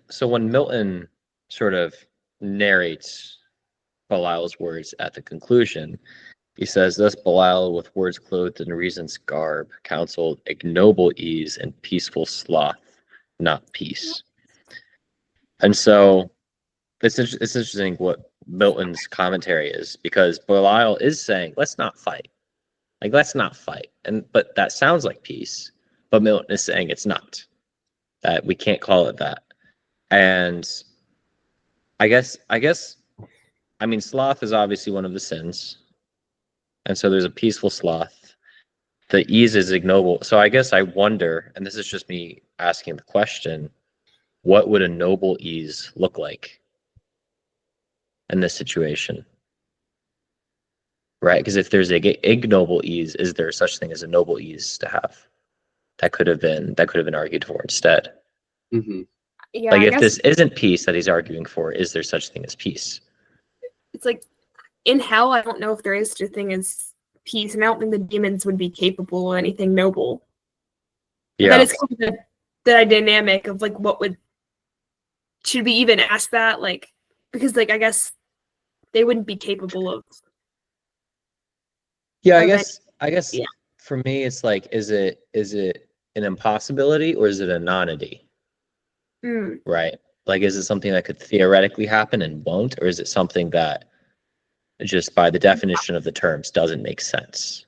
Milton sort of narrates Belial's words at the conclusion, he says, "Thus Belial, with words clothed in reason's garb, counseled ignoble ease and peaceful sloth, not peace." And so it's interesting what Milton's commentary is, because Belial is saying, let's not fight. Like, let's not fight. But that sounds like peace. But Milton is saying it's not. That we can't call it that. And I guess, sloth is obviously one of the sins. And so there's a peaceful sloth. The ease is ignoble. So I guess I wonder, and this is just me asking the question, what would a noble ease look like in this situation? Right? Because if there's a ignoble ease, is there such thing as a noble ease to have? That could have been argued for instead. Mm-hmm. Yeah, like if this isn't peace that he's arguing for, is there such thing as peace? It's like in hell, I don't know if there is such a thing as peace, and I don't think the demons would be capable of anything noble. Yeah, that is kind of the dynamic of like should we even ask that? Like, because like I guess they wouldn't be capable of. Yeah, I guess yeah. For me, it's like, is it an impossibility or is it a nonity? Right? Like, is it something that could theoretically happen and won't, or is it something that just by the definition of the terms doesn't make sense?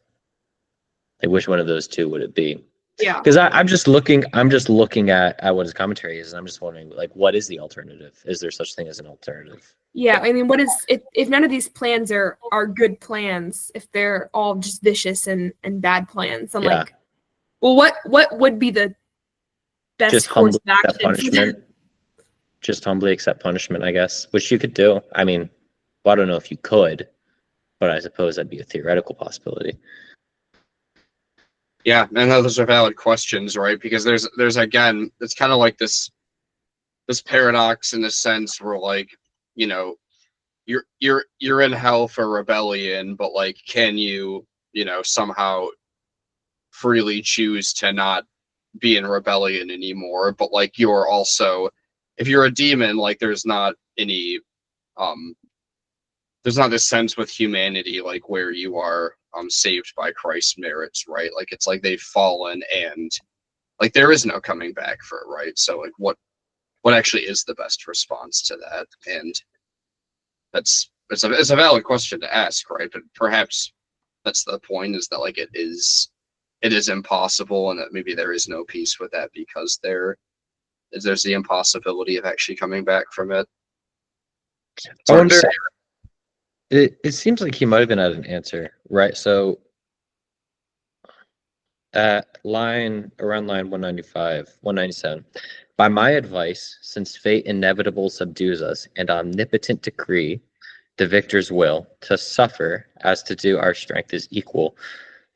Like, which one of those two would it be? Yeah. Because I'm just looking at what his commentary is, and I'm just wondering, like, what is the alternative? Is there such thing as an alternative? Yeah, I mean, what is if none of these plans are good plans, if they're all just vicious and bad plans? I'm like, well, what would be the best just course humbly of accept punishment? Just humbly accept punishment, I guess, which you could do. I mean, well, I don't know if you could, but I suppose that'd be a theoretical possibility. Yeah, and those are valid questions, right? Because there's again, it's kind of like this paradox in the sense where, like, you're in hell for rebellion, but like, can you somehow freely choose to not be in rebellion anymore? But like, you're also if you're a demon, like there's not any there's not this sense with humanity like where you are saved by Christ's merits, right? Like it's like they've fallen and like there is no coming back for it, right? So like what actually is the best response to that? And it's a valid question to ask, right? But perhaps that's the point, is that like it is impossible, and that maybe there is no peace with that because there's the impossibility of actually coming back from it. I wonder. It seems like he might have been at an answer, right? So at around line 195, 197, by my advice, since fate inevitable subdues us and omnipotent decree, the victor's will, to suffer as to do our strength is equal,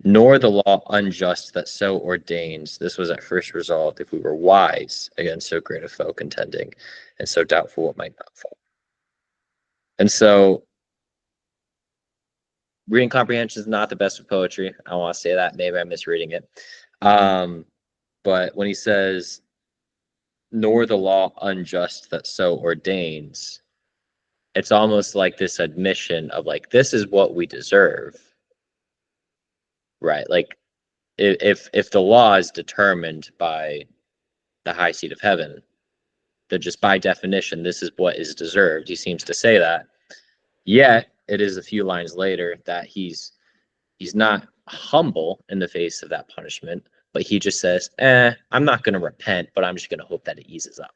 nor the law unjust that so ordains. This was at first resolved, if we were wise against so great a foe contending, and so doubtful what might not fall. And so reading comprehension is not the best of poetry. I want to say that. Maybe I'm misreading it. But when he says, nor the law unjust that so ordains, it's almost like this admission of like, this is what we deserve, right? Like if the law is determined by the high seat of heaven, then just by definition, this is what is deserved. He seems to say that. Yet it is a few lines later that he's not humble in the face of that punishment, but he just says, I'm not going to repent, but I'm just going to hope that it eases up.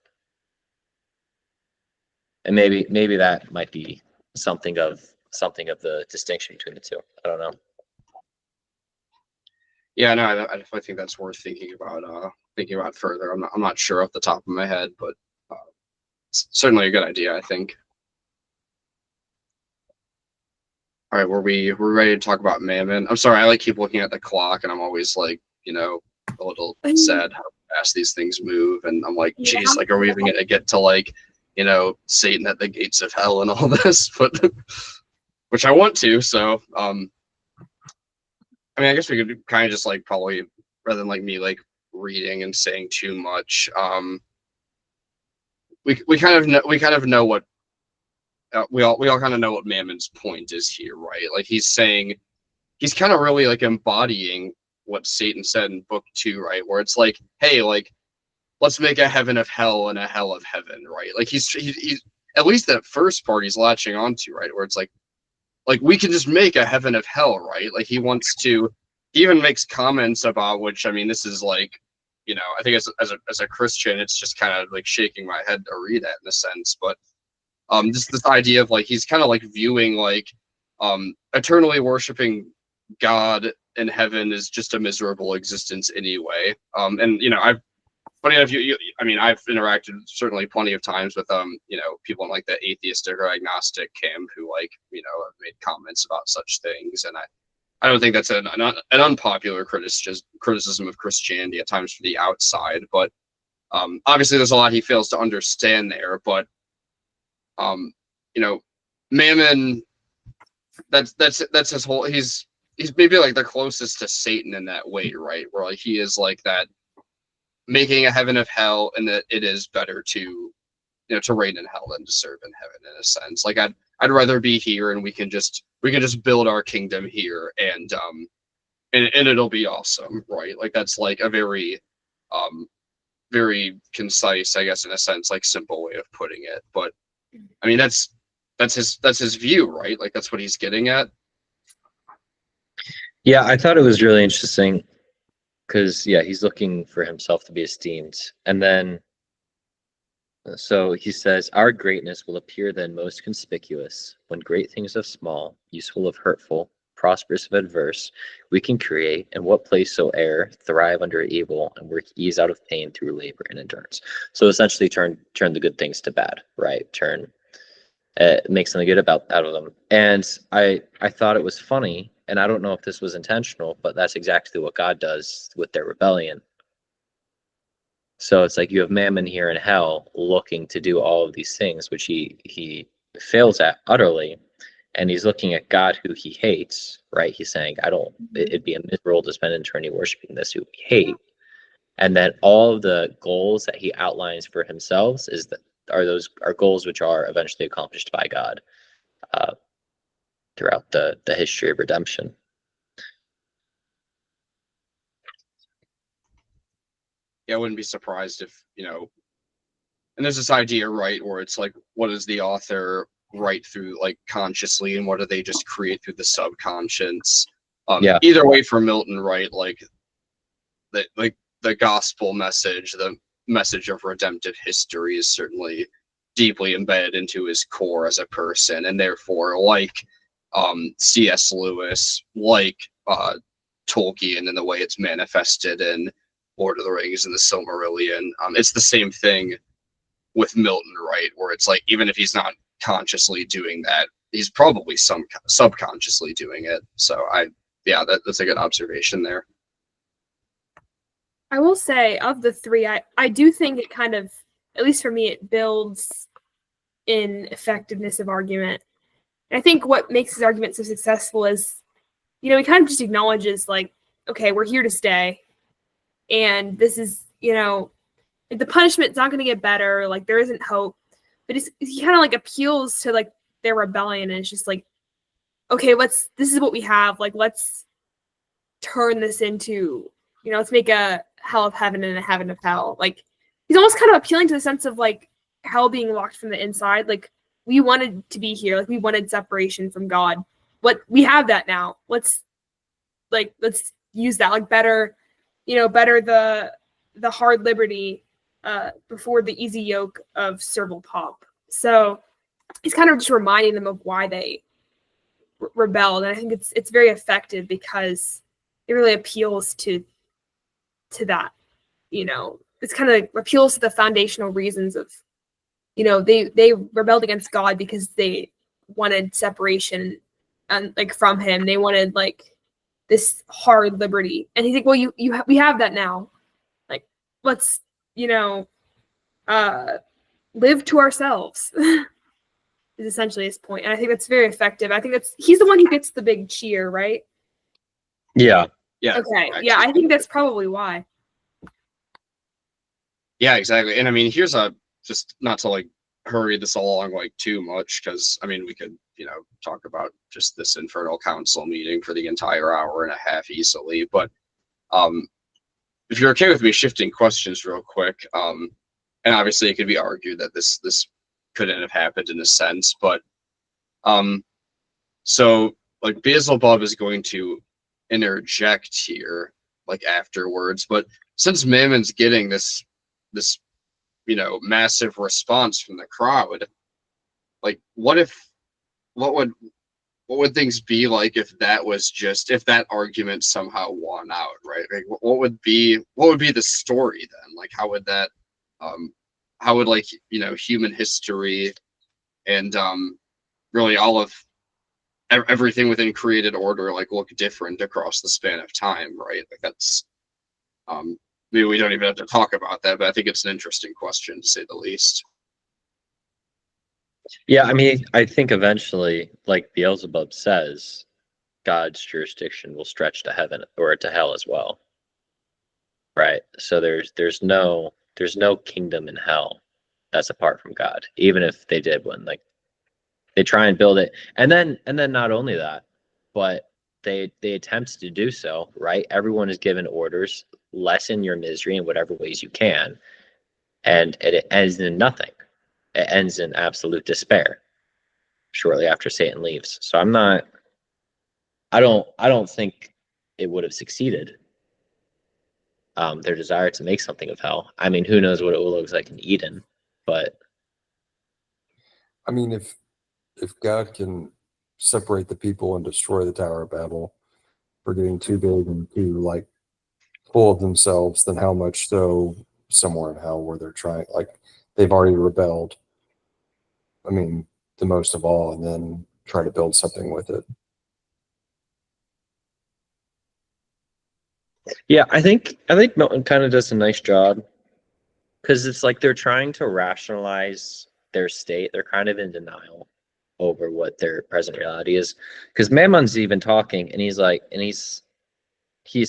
And maybe that might be something of the distinction between the two. I don't know. Yeah, no, I definitely think that's worth thinking about further. I'm not sure off the top of my head, but it's certainly a good idea, I think. All right, we're ready to talk about Mammon. I'm sorry, I keep looking at the clock, and I'm always like, a little sad how fast these things move, and I'm like, geez, like, are we even gonna get to Satan at the gates of hell and all this? But which I want to. So, I guess we could kind of just probably, rather than me reading and saying too much, we kind of know what. We all kind of know what Mammon's point is here, right? Like he's saying, he's kind of really embodying what Satan said in book 2, right? Where it's like, hey, let's make a heaven of hell and a hell of heaven, right? Like he's at least that first part he's latching onto, right? Where it's like we can just make a heaven of hell, right? Like he even makes comments about, which this is I think as a Christian, it's just kind of shaking my head to read that in a sense, but. Just this idea of he's kind of viewing eternally worshiping God in heaven is just a miserable existence anyway. And I've interacted certainly plenty of times with people in the atheistic or agnostic camp who have made comments about such things, and I don't think that's an unpopular criticism of Christianity at times for the outside, but obviously there's a lot he fails to understand there, but. Mammon, that's his whole, he's maybe the closest to Satan in that way, right? Where he is that making a heaven of hell, and that it is better to reign in hell than to serve in heaven, in a sense. I'd rather be here, and we can just build our kingdom here, and it'll be awesome, right? That's a very very concise, I guess, in a sense, simple way of putting it, but that's his view, right? That's what he's getting at. Yeah, I thought it was really interesting because he's looking for himself to be esteemed, and then so he says, our greatness will appear then most conspicuous when great things of small, useful of hurtful, prosperous of adverse, we can create, and what place soe'er thrive under evil and work ease out of pain through labor and endurance. So essentially turn the good things to bad, right? Make something good out of them. And I thought it was funny, and I don't know if this was intentional, but that's exactly what God does with their rebellion. So it's you have Mammon here in hell looking to do all of these things, which he fails at utterly. And he's looking at God, who he hates, right? He's saying, it'd be a miserable to spend eternity worshiping this who we hate. And then all of the goals that he outlines for himself is are goals which are eventually accomplished by God throughout the history of redemption. Yeah, I wouldn't be surprised if, and there's this idea, right, where it's like, what does the author write through like consciously, and what do they just create through the subconscious? Yeah. Either way, for Milton, right, like the gospel message, the message of redemptive history is certainly deeply embedded into his core as a person, and therefore, like C.S. Lewis, like Tolkien, in the way it's manifested in Lord of the Rings and the Silmarillion, it's the same thing with Milton, right? Where it's like, even if he's not consciously doing that, he's probably subconsciously doing it. So that's a good observation there. I will say, of the three, I do think it kind of, at least for me, it builds in effectiveness of argument. And I think what makes his argument so successful is, he kind of just acknowledges, like, okay, we're here to stay. And this is, the punishment's not going to get better. Like, there isn't hope. But he kind of like appeals to like their rebellion. And it's just like, okay, this is what we have. Like, let's turn this into, let's make a hell of heaven and a heaven of hell. Like, he's almost kind of appealing to the sense of like hell being locked from the inside. Like, we wanted to be here. Like, we wanted separation from God. But we have that now. Let's use that. Like, better the hard liberty before the easy yoke of servile pomp. So he's kind of just reminding them of why they rebelled. And I think it's very effective because it really appeals to that. It's kind of appeals to the foundational reasons of, they rebelled against God because they wanted separation and like from him. They wanted like this hard liberty. And he's like, well, we have that now. Like, let's, live to ourselves is essentially his point. And I think that's very effective. I think he's the one who gets the big cheer, right? Yeah. Yeah. Okay. Actually, Yeah, I think that's probably why. Yeah, exactly. And I mean, here's just not to like hurry this along like too much, because I mean, we could, talk about just this infernal council meeting for the entire hour and a half easily. But if you're okay with me shifting questions real quick, and obviously it could be argued that this couldn't have happened in a sense, but so like Beelzebub is going to interject here like afterwards, but since Mammon's getting this massive response from the crowd, like what would things be like if that argument somehow won out, right? Like what would be the story then? Like how would like human history and really all of everything within created order like look different across the span of time, right? Like that's maybe we don't even have to talk about that, but I think it's an interesting question to say the least. Yeah, I mean, I think eventually, like Beelzebub says, God's jurisdiction will stretch to heaven or to hell as well. Right? So there's no kingdom in hell that's apart from God, even if they did one. Like they try and build it. And then not only that, but they attempt to do so, right? Everyone is given orders, lessen your misery in whatever ways you can. And it ends in nothing. It ends in absolute despair shortly after Satan leaves. So I don't think it would have succeeded. Their desire to make something of hell. I mean, who knows what it will look like in Eden, but I mean, if God can separate the people and destroy the Tower of Babel for getting too big and too like full of themselves, then how much so somewhere in hell where they're trying, like they've already rebelled. I mean, the most of all, and then try to build something with it. yeah, I think Milton kind of does a nice job because it's like they're trying to rationalize their state. They're kind of in denial over what their present reality is. Because Mammon's even talking, and he's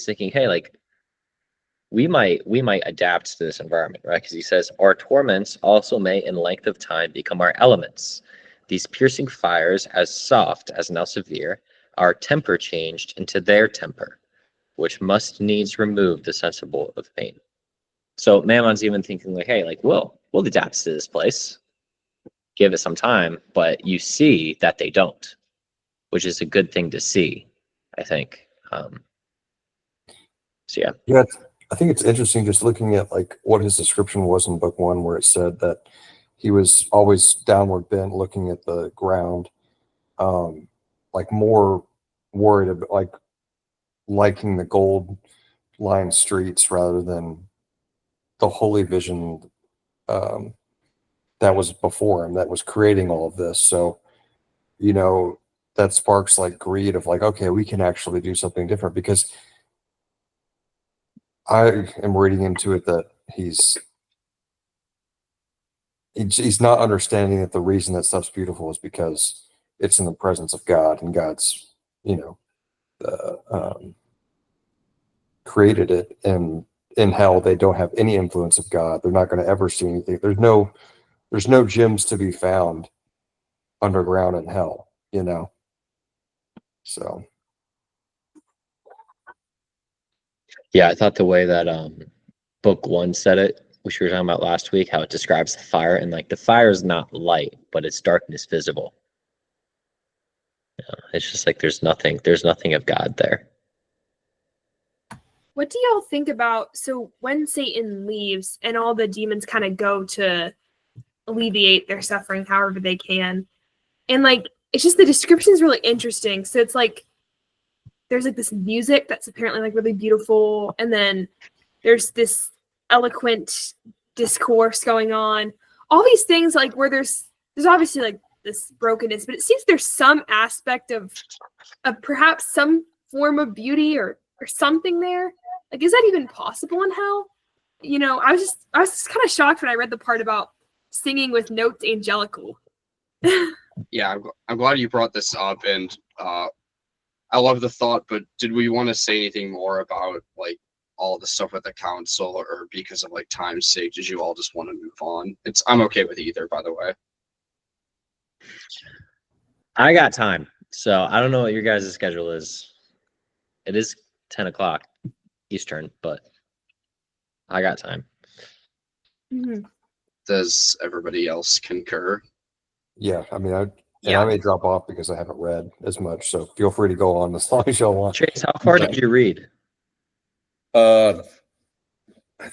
thinking, hey, like we might adapt to this environment, right? Because he says our torments also may in length of time become our elements. These piercing fires, as soft as now severe, our temper changed into their temper, which must needs remove the sensible of pain. So Mammon's even thinking like, hey, like we'll adapt to this place, give it some time, but you see that they don't, which is a good thing to see, I think. So yeah. Yeah, I think it's interesting just looking at like what his description was in book one, where it said that he was always downward bent, looking at the ground, like more worried about like liking the gold lined streets rather than the holy vision that was before him, that was creating all of this. So, you know, that sparks like greed of like, okay, we can actually do something different, because I am reading into it that he's not understanding that the reason that stuff's beautiful is because it's in the presence of God, and God's, you know, created it. And in hell, they don't have any influence of God. They're not going to ever see anything. There's no gems to be found underground in hell, you know. So Yeah, I thought the way that book one said it, which we were talking about last week, how it describes the fire, and like the fire is not light, but it's darkness visible. It's just like there's nothing of God there. What do y'all think about, so when Satan leaves and all the demons kind of go to alleviate their suffering however they can, and like it's just the description is really interesting. So it's like there's like this music that's apparently like really beautiful, and then there's this eloquent discourse going on, all these things like where there's obviously like this brokenness, but it seems there's some aspect of perhaps some form of beauty or something there. Like, is that even possible in hell? You know, I was just kind of shocked when I read the part about singing with notes angelical. Yeah, I'm glad you brought this up, and I love the thought, but did we want to say anything more about like all the stuff with the council, or because of like time's sake, did you all just want to move on? I'm okay with either, by the way. I got time, so I don't know what your guys' schedule is. It is 10 o'clock Eastern, but I got time. Mm-hmm. Does everybody else concur? yeah, I mean, I may drop off because I haven't read as much, so feel free to go on as long as y'all want. Chase, how far did you read? I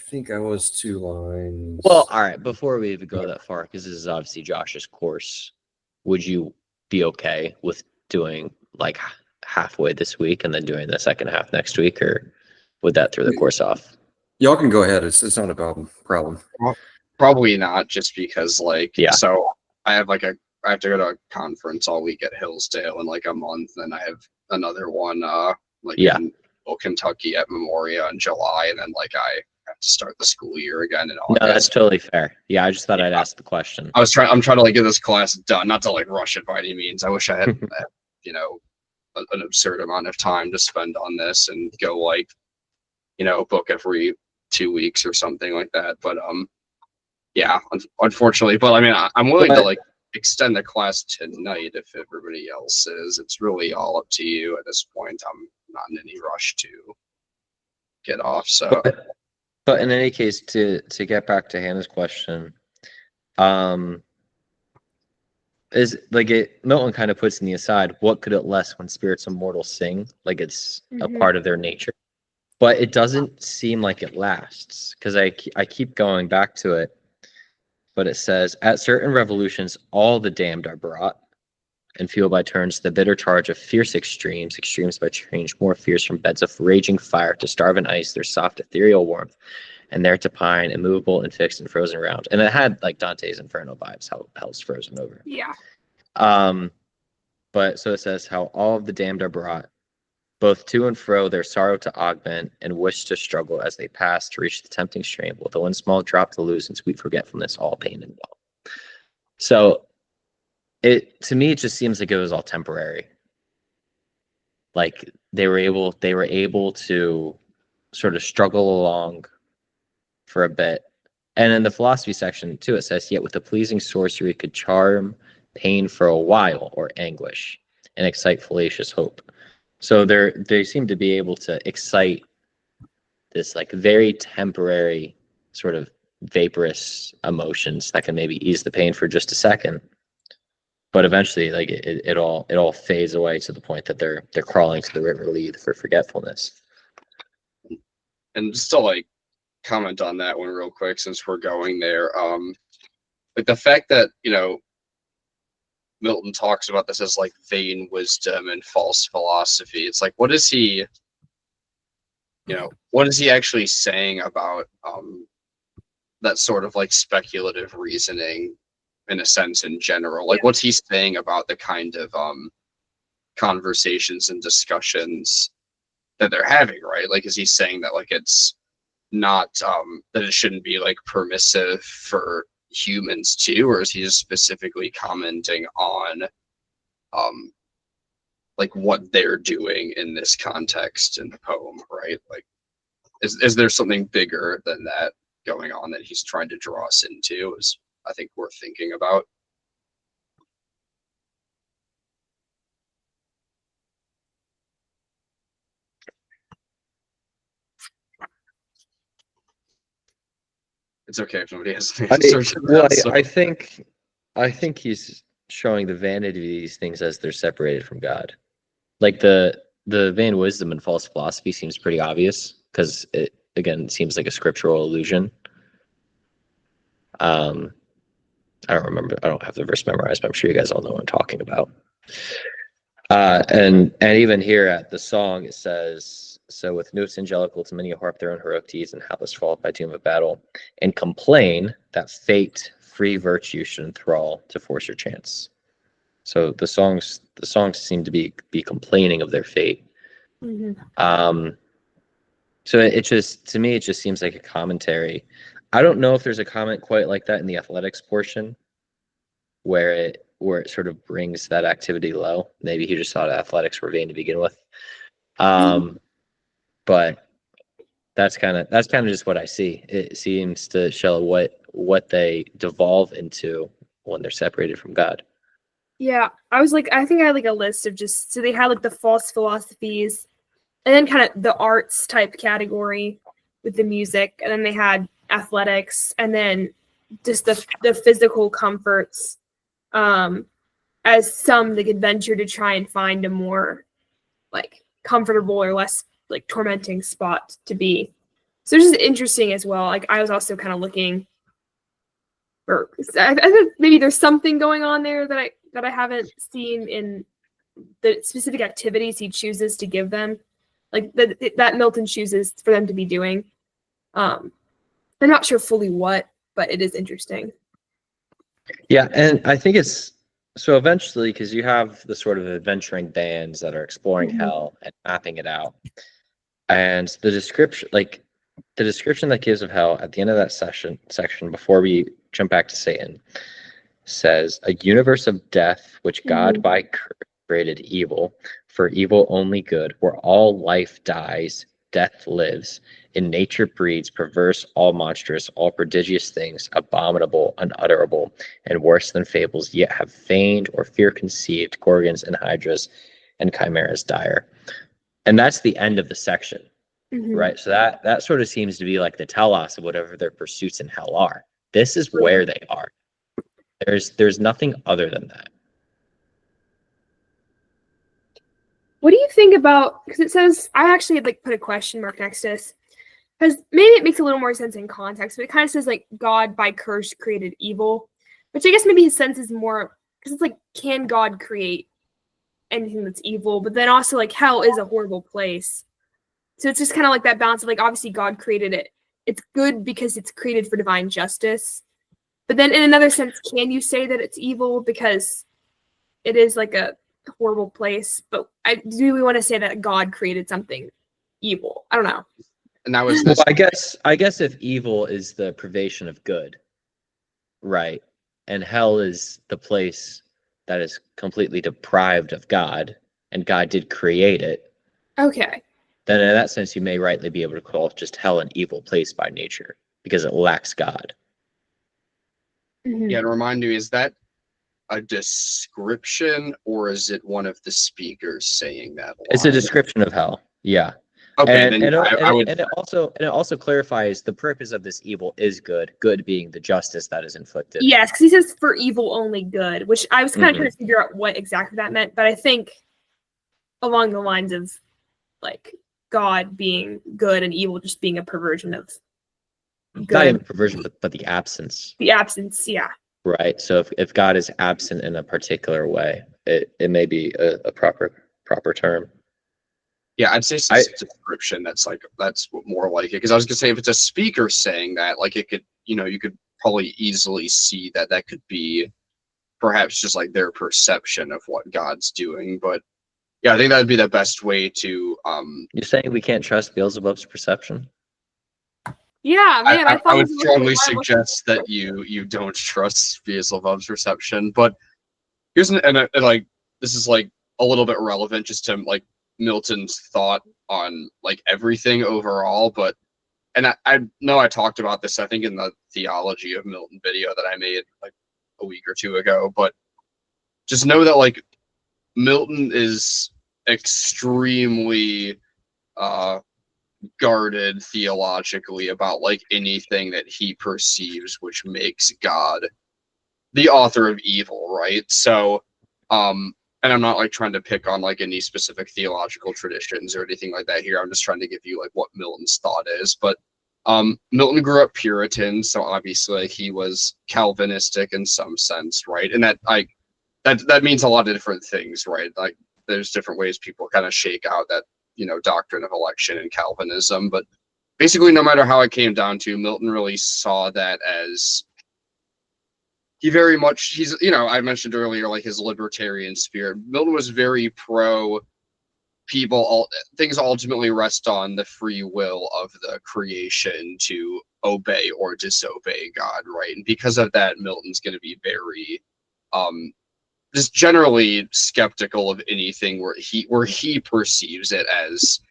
think I was 2 lines. Well, all right, before we even go that far, because this is obviously Josh's course, would you be okay with doing like halfway this week and then doing the second half next week, or would that throw the course off? Y'all can go ahead. It's not a problem. Probably not, just because like, Yeah. So I have to go to a conference all week at Hillsdale in like a month, and I have another one in Kentucky at Memoria in July, and then like I have to start the school year again in August. No, that's totally fair. Yeah, I just thought I'd ask the question. I'm trying to like get this class done, not to like rush it by any means. I wish I had you know, an absurd amount of time to spend on this and go like, you know, book every 2 weeks or something like that. But yeah, unfortunately. But I mean, I'm willing to like extend the class tonight if everybody else is. It's really all up to you at this point. I'm not in any rush to get off. So, but in any case, to get back to Hannah's question, is like Milton kind of puts in the aside, what could it less when spirits immortal sing? Like it's a part of their nature. But it doesn't seem like it lasts, because I keep going back to it. But it says, at certain revolutions, all the damned are brought and feel by turns the bitter charge of fierce extremes by change more fierce from beds of raging fire to starve in ice, their soft ethereal warmth, and there to pine, immovable and fixed and frozen around. And it had like Dante's Inferno vibes, how hell's frozen over. Yeah. But so it says how all of the damned are brought, both to and fro, their sorrow to augment and wish to struggle as they pass to reach the tempting stream, with the one small drop to lose in sweet forgetfulness, all pain and woe. So to me, it just seems like it was all temporary. Like they were able to sort of struggle along for a bit. And in the philosophy section too, it says, yet with a pleasing sorcery could charm pain for a while or anguish and excite fallacious hope. So they seem to be able to excite this like very temporary sort of vaporous emotions that can maybe ease the pain for just a second, but eventually like it all fades away to the point that they're crawling to the river Lead for forgetfulness. And just to like comment on that one real quick, since we're going there, like the fact that, you know, Milton talks about this as like vain wisdom and false philosophy. It's like, what is he, you know, what is he actually saying about that sort of like speculative reasoning in a sense in general? Like, what's he saying about the kind of conversations and discussions that they're having, right? Like, is he saying that like it's not that it shouldn't be like permissive for humans too, or is he just specifically commenting on like what they're doing in this context in the poem, right? Like, is there something bigger than that going on that he's trying to draw us into, is I think worth thinking about. It's okay if nobody has an answer to that, so. I think he's showing the vanity of these things as they're separated from God. Like the vain wisdom and false philosophy seems pretty obvious because it again seems like a scriptural allusion. I don't remember. I don't have the verse memorized, but I'm sure you guys all know what I'm talking about. And even here at the song, it says, so with notes angelical to many a harp their own heroic deeds and hapless fall by doom of battle, and complain that fate free virtue should enthrall to force your chance. So the songs seem to be complaining of their fate. Mm-hmm. So it just, to me, it just seems like a commentary. I don't know if there's a comment quite like that in the athletics portion, where it sort of brings that activity low. Maybe he just thought athletics were vain to begin with. But that's kind of just what I see. It seems to show what they devolve into when they're separated from God. Yeah, I think I had like a list of just, so they had like the false philosophies and then kind of the arts type category with the music, and then they had athletics, and then just the physical comforts as some they could venture to try and find a more like comfortable or less like tormenting spot to be. So it's just interesting as well. Like I was also kind of looking for, I think maybe there's something going on there that I haven't seen in the specific activities he chooses to give them, like that Milton chooses for them to be doing. I'm not sure fully what, but it is interesting. Yeah, and I think it's so eventually, because you have the sort of adventuring bands that are exploring hell and mapping it out, and the description that gives of hell at the end of that section before we jump back to Satan says, a universe of death which God by created evil, for evil only good, where all life dies, death lives, in nature breeds perverse, all monstrous, all prodigious things, abominable, unutterable, and worse than fables, yet have feigned or fear conceived, gorgons and hydras and chimeras dire. And that's the end of the section, right? So that sort of seems to be like the telos of whatever their pursuits in hell are. This is where they are. There's nothing other than that. What do you think about, because it says, I actually had like put a question mark next to this, because maybe it makes a little more sense in context, but it kind of says like God by curse created evil, which I guess maybe his sense is more, because it's like, can God create anything that's evil? But then also like hell is a horrible place. So it's just kind of like that balance of like, obviously God created it. It's good because it's created for divine justice. But then in another sense, can you say that it's evil because it is like a horrible place? But do we want to say that God created something evil? I don't know. And that was well, I guess if evil is the privation of good, right, and hell is the place that is completely deprived of God, and God did create it. Okay. then in that sense, you may rightly be able to call just hell an evil place by nature because it lacks God. Mhm. Yeah, and remind me, is that a description or is it one of the speakers saying that It's a line? description of hell. Yeah. Okay, And then I would. it also clarifies the purpose of this evil is good, good being the justice that is inflicted. Yes, because he says for evil only good, which I was kind of Mhm. trying to figure out what exactly that meant, but I think along the lines of like God being good and evil just being a perversion of Not even good. perversion, but the absence, The absence, yeah. right? So if God is absent in a particular way, it may be a proper term. Yeah, I'd say it's I a description. That's more like it. Because I was gonna say if it's a speaker saying that, like it could, you could probably easily see that that could be perhaps just like their perception of what God's doing. But yeah, I think that would be the best way to. You're saying we can't trust Beelzebub's perception? Yeah, man, I I thought would it was strongly why I wasn't- suggest that you don't trust Beelzebub's perception. But here's like this is like a little bit relevant just to like Milton's thought on like everything overall. But I know I talked about this I think in the theology of Milton video that I made like a week or two ago. But just know that like Milton is extremely guarded theologically about like anything that he perceives which makes God the author of evil, right? So and I'm not like trying to pick on like any specific theological traditions or anything like that here. I'm just trying to give you like what Milton's thought is. But Milton grew up Puritan, so obviously like, he was Calvinistic in some sense, right? And that means a lot of different things, right? Like there's different ways people kind of shake out that doctrine of election and Calvinism. But basically, no matter how it came down to, Milton really saw that as I mentioned earlier, like his libertarian spirit. Milton was very pro things ultimately rest on the free will of the creation to obey or disobey God, right? And because of that, Milton's going to be very just generally skeptical of anything where he perceives it as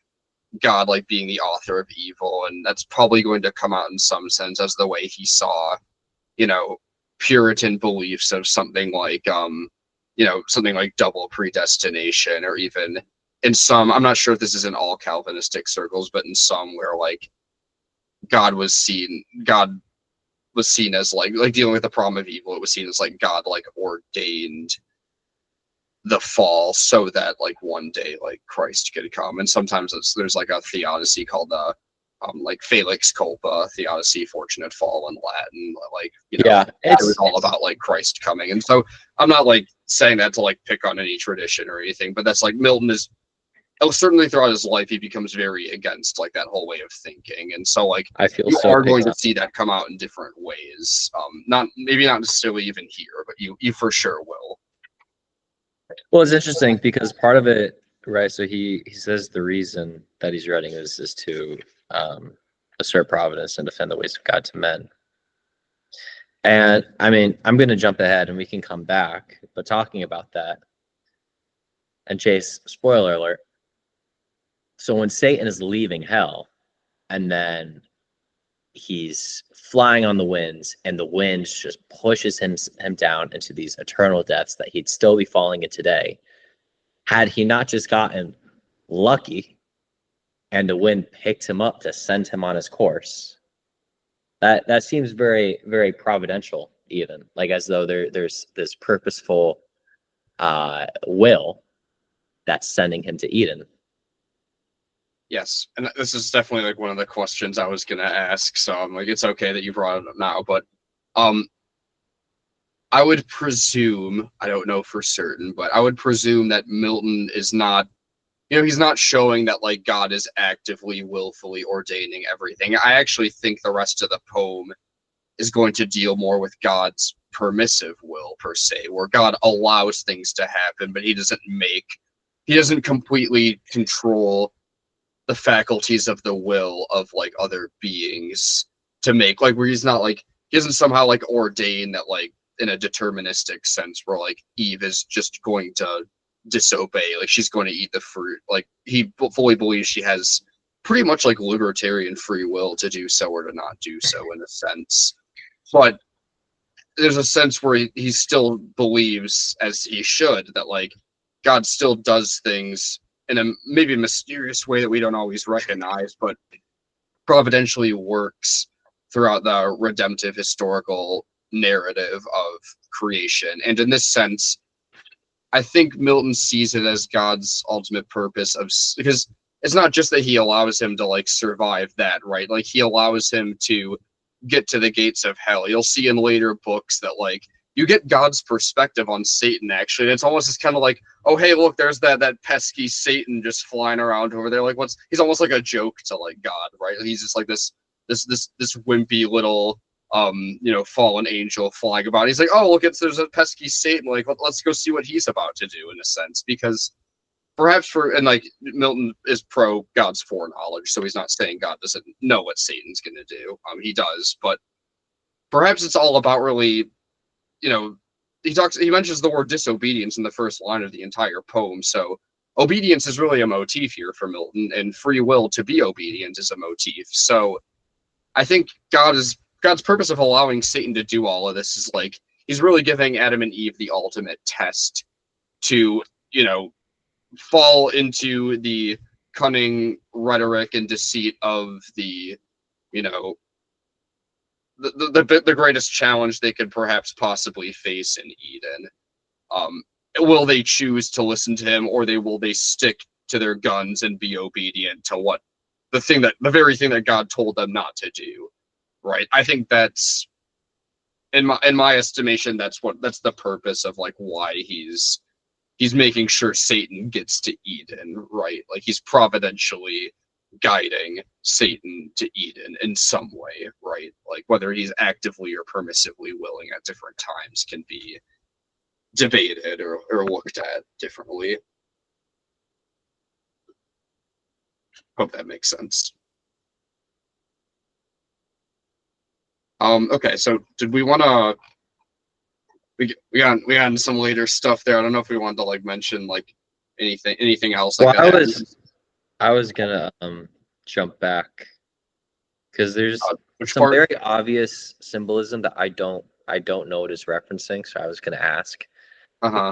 God like being the author of evil, and that's probably going to come out in some sense as the way he saw, Puritan beliefs of something like double predestination, or even in some, I'm not sure if this is in all Calvinistic circles, but in some where like God was seen as like dealing with the problem of evil. It was seen as like God like ordained the fall so that like one day like Christ could come. And sometimes there's like a theodicy called like Felix Culpa, theodicy, fortunate fall in Latin, like Yeah, it was all about like Christ coming. And so I'm not like saying that to like pick on any tradition or anything, but that's like Milton is certainly throughout his life he becomes very against like that whole way of thinking. And so like I feel you so are going picked to see that come out in different ways. Not necessarily even here, but you for sure will. Well, it's interesting because part of it, right? So he says the reason that he's writing is to assert providence and defend the ways of God to men. And I mean, I'm going to jump ahead and we can come back, but talking about that, and Chase, spoiler alert. So when Satan is leaving hell, and then he's flying on the winds, and the winds just pushes him down into these eternal depths that he'd still be falling in today, had he not just gotten lucky and the wind picked him up to send him on his course. That seems very, very providential, even like as though there's this purposeful will that's sending him to Eden. Yes, and this is definitely like one of the questions I was gonna ask. So I'm like, it's okay that you brought it up now, but I would presume, I don't know for certain, but I would presume that Milton is not, he's not showing that like God is actively, willfully ordaining everything. I actually think the rest of the poem is going to deal more with God's permissive will per se, where God allows things to happen, but he doesn't completely control the faculties of the will of like other beings to make like where he doesn't somehow like ordain that like in a deterministic sense where like Eve is just going to disobey, like she's going to eat the fruit. Like he fully believes she has pretty much like libertarian free will to do so or to not do so in a sense. But there's a sense where he still believes, as he should, that like God still does things in a maybe mysterious way that we don't always recognize, but providentially works throughout the redemptive historical narrative of creation. And in this sense, I think Milton sees it as God's ultimate purpose because it's not just that he allows him to like survive that, right? Like he allows him to get to the gates of hell. You'll see in later books that like you get God's perspective on Satan actually. And it's almost just kind of like, oh hey, look, there's that pesky Satan just flying around over there. Like he's almost like a joke to like God, right? He's just like this wimpy little fallen angel flying about. He's like, oh look, there's a pesky Satan. Like let's go see what he's about to do in a sense, because perhaps Milton is pro God's foreknowledge, so he's not saying God doesn't know what Satan's going to do. He does, but perhaps it's all about really, he mentions the word disobedience in the first line of the entire poem. So obedience is really a motif here for Milton, and free will to be obedient is a motif. So I think God's purpose of allowing Satan to do all of this is like he's really giving Adam and Eve the ultimate test to, fall into the cunning rhetoric and deceit of the greatest challenge they could perhaps possibly face in Eden. Will they choose to listen to him, or will they stick to their guns and be obedient to the very thing that God told them not to do? Right. I think that's in my estimation, that's the purpose of like why he's making sure Satan gets to Eden, right? Like he's providentially guiding Satan to Eden in some way, right? Like whether he's actively or permissively willing at different times can be debated or looked at differently. Hope that makes sense. Okay, so did we want to? We got some later stuff there. I don't know if we wanted to like mention like anything else. Like well, I was gonna jump back because there's some very obvious symbolism that I don't know what it's referencing. So I was gonna ask.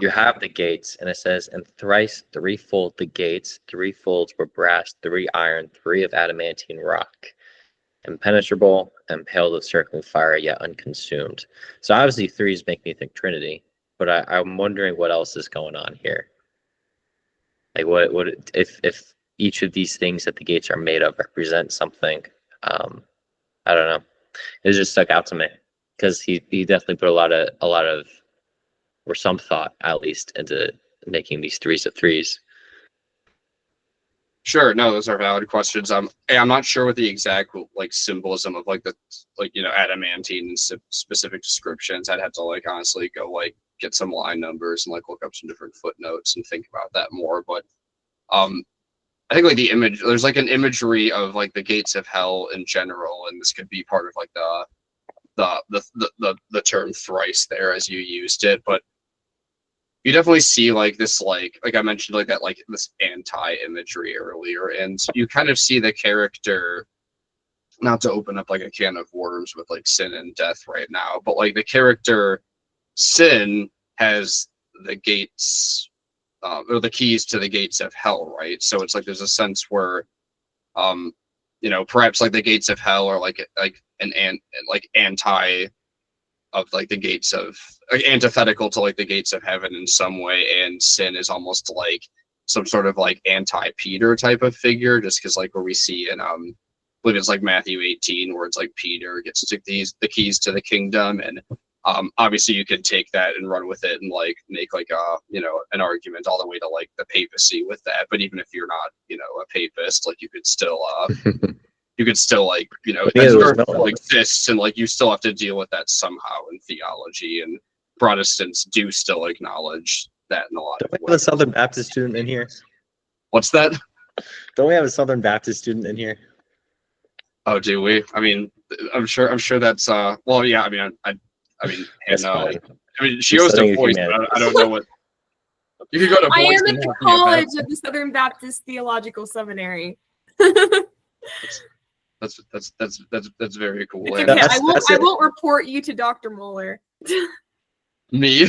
You have the gates, and it says, and thrice threefold the gates, three folds were brass, three iron, three of adamantine rock, impenetrable and pale with circling fire, yet unconsumed. So obviously threes make me think Trinity, but I'm wondering what else is going on here. Like what if each of these things that the gates are made of represent something? I don't know. It just stuck out to me because he definitely put a lot of or some thought at least into making these threes of threes. Sure, no, those are valid questions. I'm not sure what the exact like symbolism of like the adamantine and specific descriptions. I'd have to like honestly go like get some line numbers and like look up some different footnotes and think about that more. But I think like the image, there's like an imagery of like the gates of hell in general, and this could be part of like the term thrice there as you used it, but you definitely see like this like I mentioned like that like this anti-imagery earlier, and you kind of see the character, not to open up like a can of worms with like sin and death right now, but like the character Sin has the gates or the keys to the gates of hell, right? So it's like there's a sense where perhaps like the gates of hell are like an anti of like the gates of antithetical to like the gates of heaven in some way, and sin is almost like some sort of like anti-Peter type of figure, just because like where we see in I believe it's like Matthew 18 where it's like Peter gets to the keys to the kingdom, and obviously you could take that and run with it and like make like an argument all the way to like the papacy with that. But even if you're not a papist, like you could still like exists, and like you still have to deal with that somehow in theology, and Protestants do still acknowledge that in a lot of ways. Don't we have a Southern Baptist student in here? What's that? Don't we have a Southern Baptist student in here? Oh, do we? I mean, I'm sure that's well, yeah. I mean, she goes to voice, but I don't know what. You could go to. I am at the College of the Southern Baptist Theological Seminary. That's very cool. It's And okay. That's- that's I it. won't report you to Dr. Mueller. me.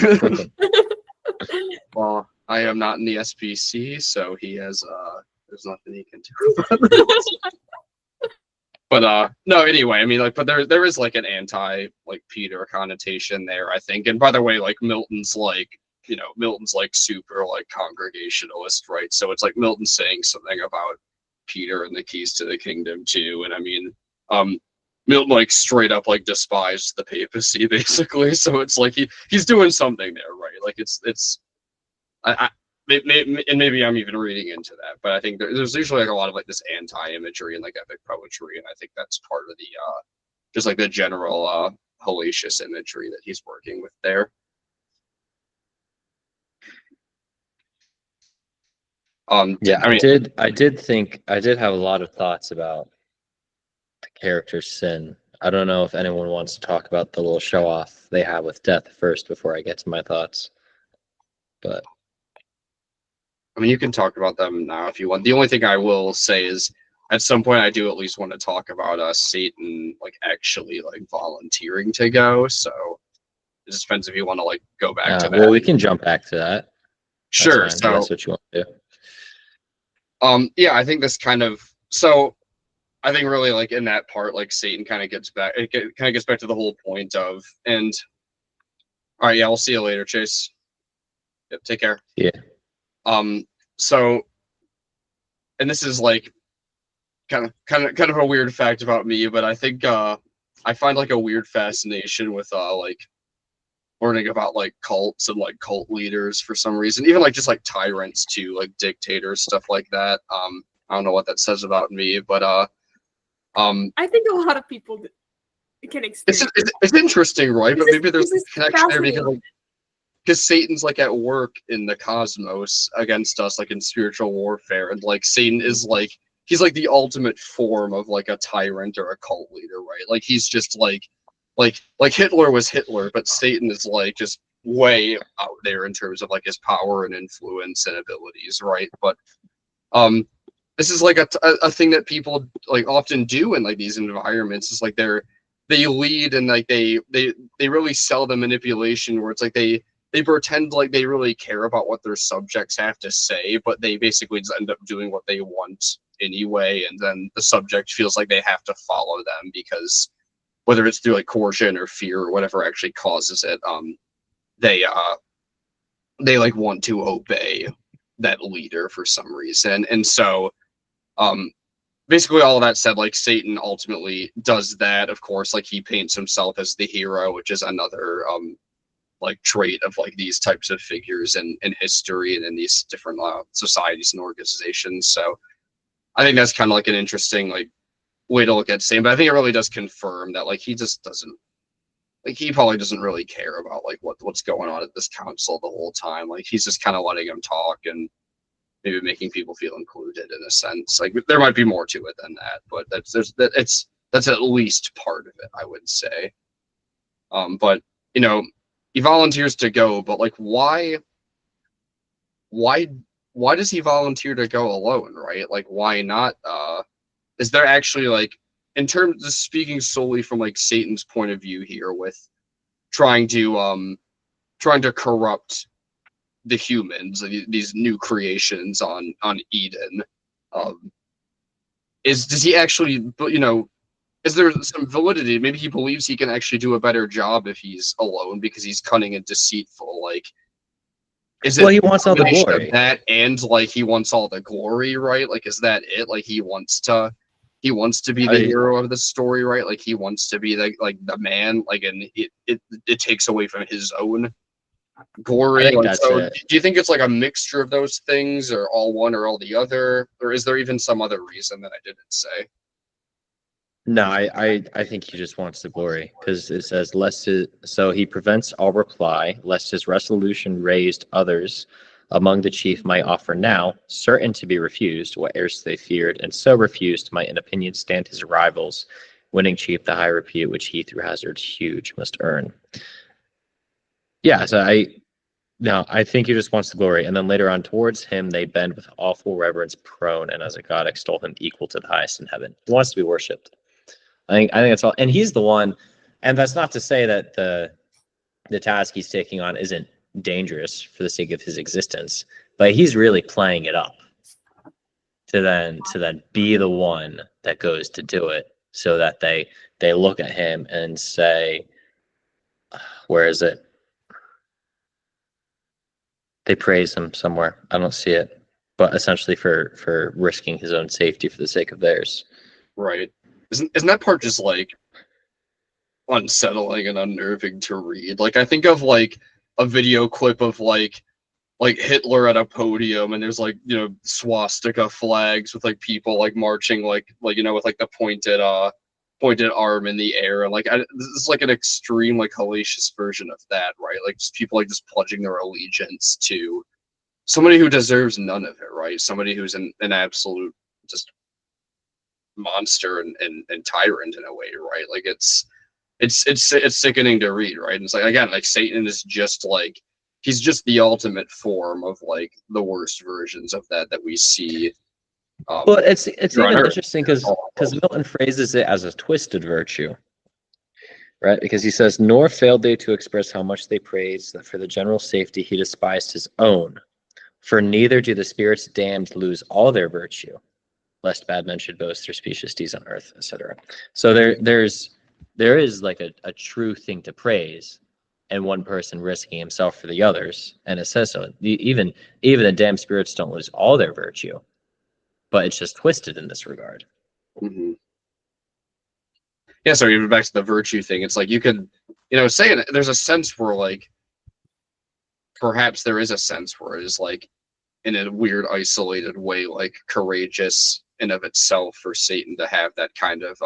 Well, I am not in the SPC, so he has there's nothing he can do about it. But no, anyway, I mean, like, but there is like an anti like Peter connotation there, I think. And by the way, like Milton's like, Milton's like super like congregationalist, right? So it's like Milton saying something about Peter and the keys to the kingdom too. And I mean, Milton like straight up like despised the papacy basically. So it's like he's doing something there, right? Like it's and maybe I'm even reading into that, but I think there's usually like a lot of like this anti-imagery and like epic poetry, and I think that's part of the just like the general hellacious imagery that he's working with there. Yeah, I mean, I did have a lot of thoughts about the character's sin. I don't know if anyone wants to talk about the little show off they have with death first before I get to my thoughts. But I mean, you can talk about them now if you want. The only thing I will say is, at some point, I do at least want to talk about Satan like actually like volunteering to go. So it just depends if you want to like go back to that. well, we can jump back to that. That's Sure. fine, if So that's what you want to do. yeah, I think this kind of I think really like in that part, like Satan kind of gets back. It kind of gets back to the whole point of and. All right, yeah, we'll see you later, Chase. Yep, take care. Yeah. So, and this is like kind of a weird fact about me, but I think I find like a weird fascination with like learning about like cults and like cult leaders for some reason, even like just like tyrants too, like dictators, stuff like that. I don't know what that says about me, but I think a lot of people can experience. it's interesting, right? But maybe there's this a is connection there fascinating. because Satan's like at work in the cosmos against us, like in spiritual warfare, and like Satan is like he's like the ultimate form of like a tyrant or a cult leader, right? Like he's just like Hitler was Hitler, but Satan is like just way out there in terms of like his power and influence and abilities, right? But this is like a thing that people like often do in like these environments. It's like they lead and like they really sell the manipulation where it's like they pretend like they really care about what their subjects have to say, but they basically just end up doing what they want anyway, and then the subject feels like they have to follow them because whether it's through like coercion or fear or whatever actually causes it, they like want to obey that leader for some reason. And so basically all of that said, like Satan ultimately does that. Of course, like he paints himself as the hero, which is another like trait of like these types of figures in history and in these different societies and organizations. So I think that's kind of like an interesting like way to look at Satan, but I think it really does confirm that like he just doesn't like he probably doesn't really care about like what's going on at this council the whole time. Like he's just kind of letting him talk and maybe making people feel included in a sense. Like there might be more to it than that, but that's at least part of it, I would say. But he volunteers to go, but like why does he volunteer to go alone, right? Like why not is there actually like in terms of speaking solely from like Satan's point of view here with trying to corrupt the humans, these new creations on Eden, does he actually is there some validity? Maybe he believes he can actually do a better job if he's alone because he's cunning and deceitful. Like, is it? Well, he wants all the combination of glory. that, and like he wants all the glory, right? Like, is that it? Like, he wants to be the hero of the story, right? Like, he wants to be the man. Like, and it takes away from his own glory. I think Like, that's so, it. do you think it's like a mixture of those things, or all one or all the other, or is there even some other reason that I didn't say? No, I think he just wants the glory because it says so he prevents all reply lest his resolution raised others among the chief might offer now, certain to be refused what erst they feared, and so refused might in opinion stand his rivals, winning chief the high repute which he through hazards huge must earn. Yeah, so No, I think he just wants the glory. And then later on, towards him, they bend with awful reverence, prone, and as a god extol him equal to the highest in heaven. He wants to be worshipped. I think that's all. And he's the one. And that's not to say that the task he's taking on isn't dangerous for the sake of his existence, but he's really playing it up to then be the one that goes to do it, so that they look at him and say, where is it? They praise him somewhere. I don't see it, but essentially for risking his own safety for the sake of theirs. Right. Isn't that part just like unsettling and unnerving to read? Like I think of like a video clip of like Hitler at a podium, and there's like, you know, swastika flags with like people like marching like you know, with like the pointed arm in the air, and like this is like an extreme like hellacious version of that, right? Like just people like just pledging their allegiance to somebody who deserves none of it, right? Somebody who's an absolute just monster and tyrant in a way, right? Like it's sickening to read, right? And it's like, again, like Satan is just like, he's just the ultimate form of like the worst versions of that we see. Well, it's even interesting because Milton phrases it as a twisted virtue, right? Because he says, nor failed they to express how much they praised that for the general safety he despised his own, for neither do the spirits damned lose all their virtue, lest bad men should boast their specious deeds on earth, etc. So there is like a true thing to praise, and one person risking himself for the others. And it says so. Even the damned spirits don't lose all their virtue, but it's just twisted in this regard. Mm-hmm. Yeah, so even back to the virtue thing, it's like you could, you know, say it, there's a sense where like perhaps there is a sense where it is like in a weird isolated way like courageous in of itself for Satan to have that kind of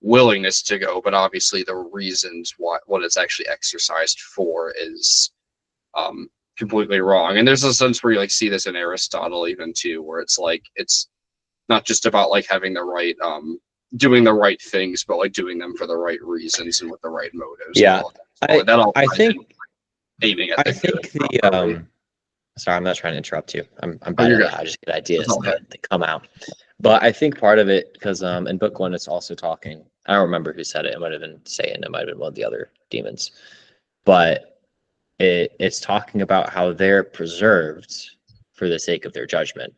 willingness to go, but obviously the reasons what it's actually exercised for is completely wrong. And there's a sense where you like see this in Aristotle even too, where it's like it's not just about like having the right doing the right things, but like doing them for the right reasons and with the right motives. Yeah, I think aiming at sorry, I'm not trying to interrupt you. I'm bad at that. I just get ideas that they come out. But I think part of it, because in book one, it's also talking. I don't remember who said it. It might have been Satan. It might have been one of the other demons. But it's talking about how they're preserved for the sake of their judgment,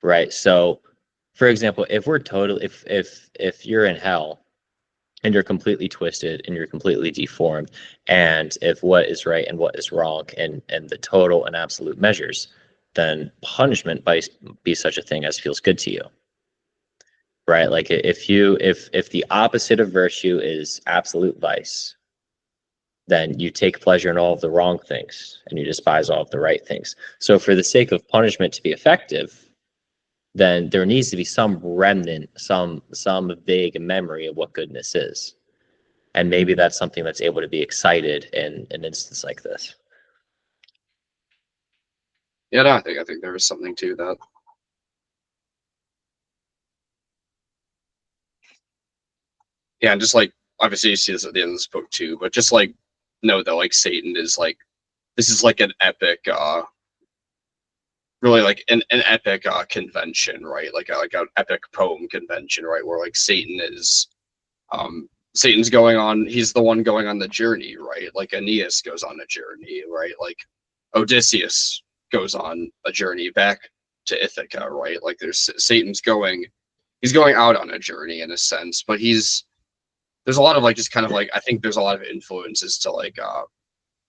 right? So, for example, if we're if you're in hell and you're completely twisted and you're completely deformed, and if what is right and what is wrong and the total and absolute measures, then punishment might be such a thing as feels good to you, right? Like if the opposite of virtue is absolute vice, then you take pleasure in all of the wrong things and you despise all of the right things. So for the sake of punishment to be effective, then there needs to be some remnant, some vague memory of what goodness is. And maybe that's something that's able to be excited in an instance like this. Yeah, no, I think there is something to that. Yeah, and just like obviously you see this at the end of this book too, but just like know that like Satan is like, this is like an epic really like an epic convention, right? Like an epic poem convention, right? Where like Satan is Satan's going on, he's the one going on the journey, right? Like Aeneas goes on a journey, right? Like Odysseus goes on a journey back to Ithaca, right? Like there's Satan's he's going out on a journey in a sense, but there's a lot of like just kind of like, I think there's a lot of influences to like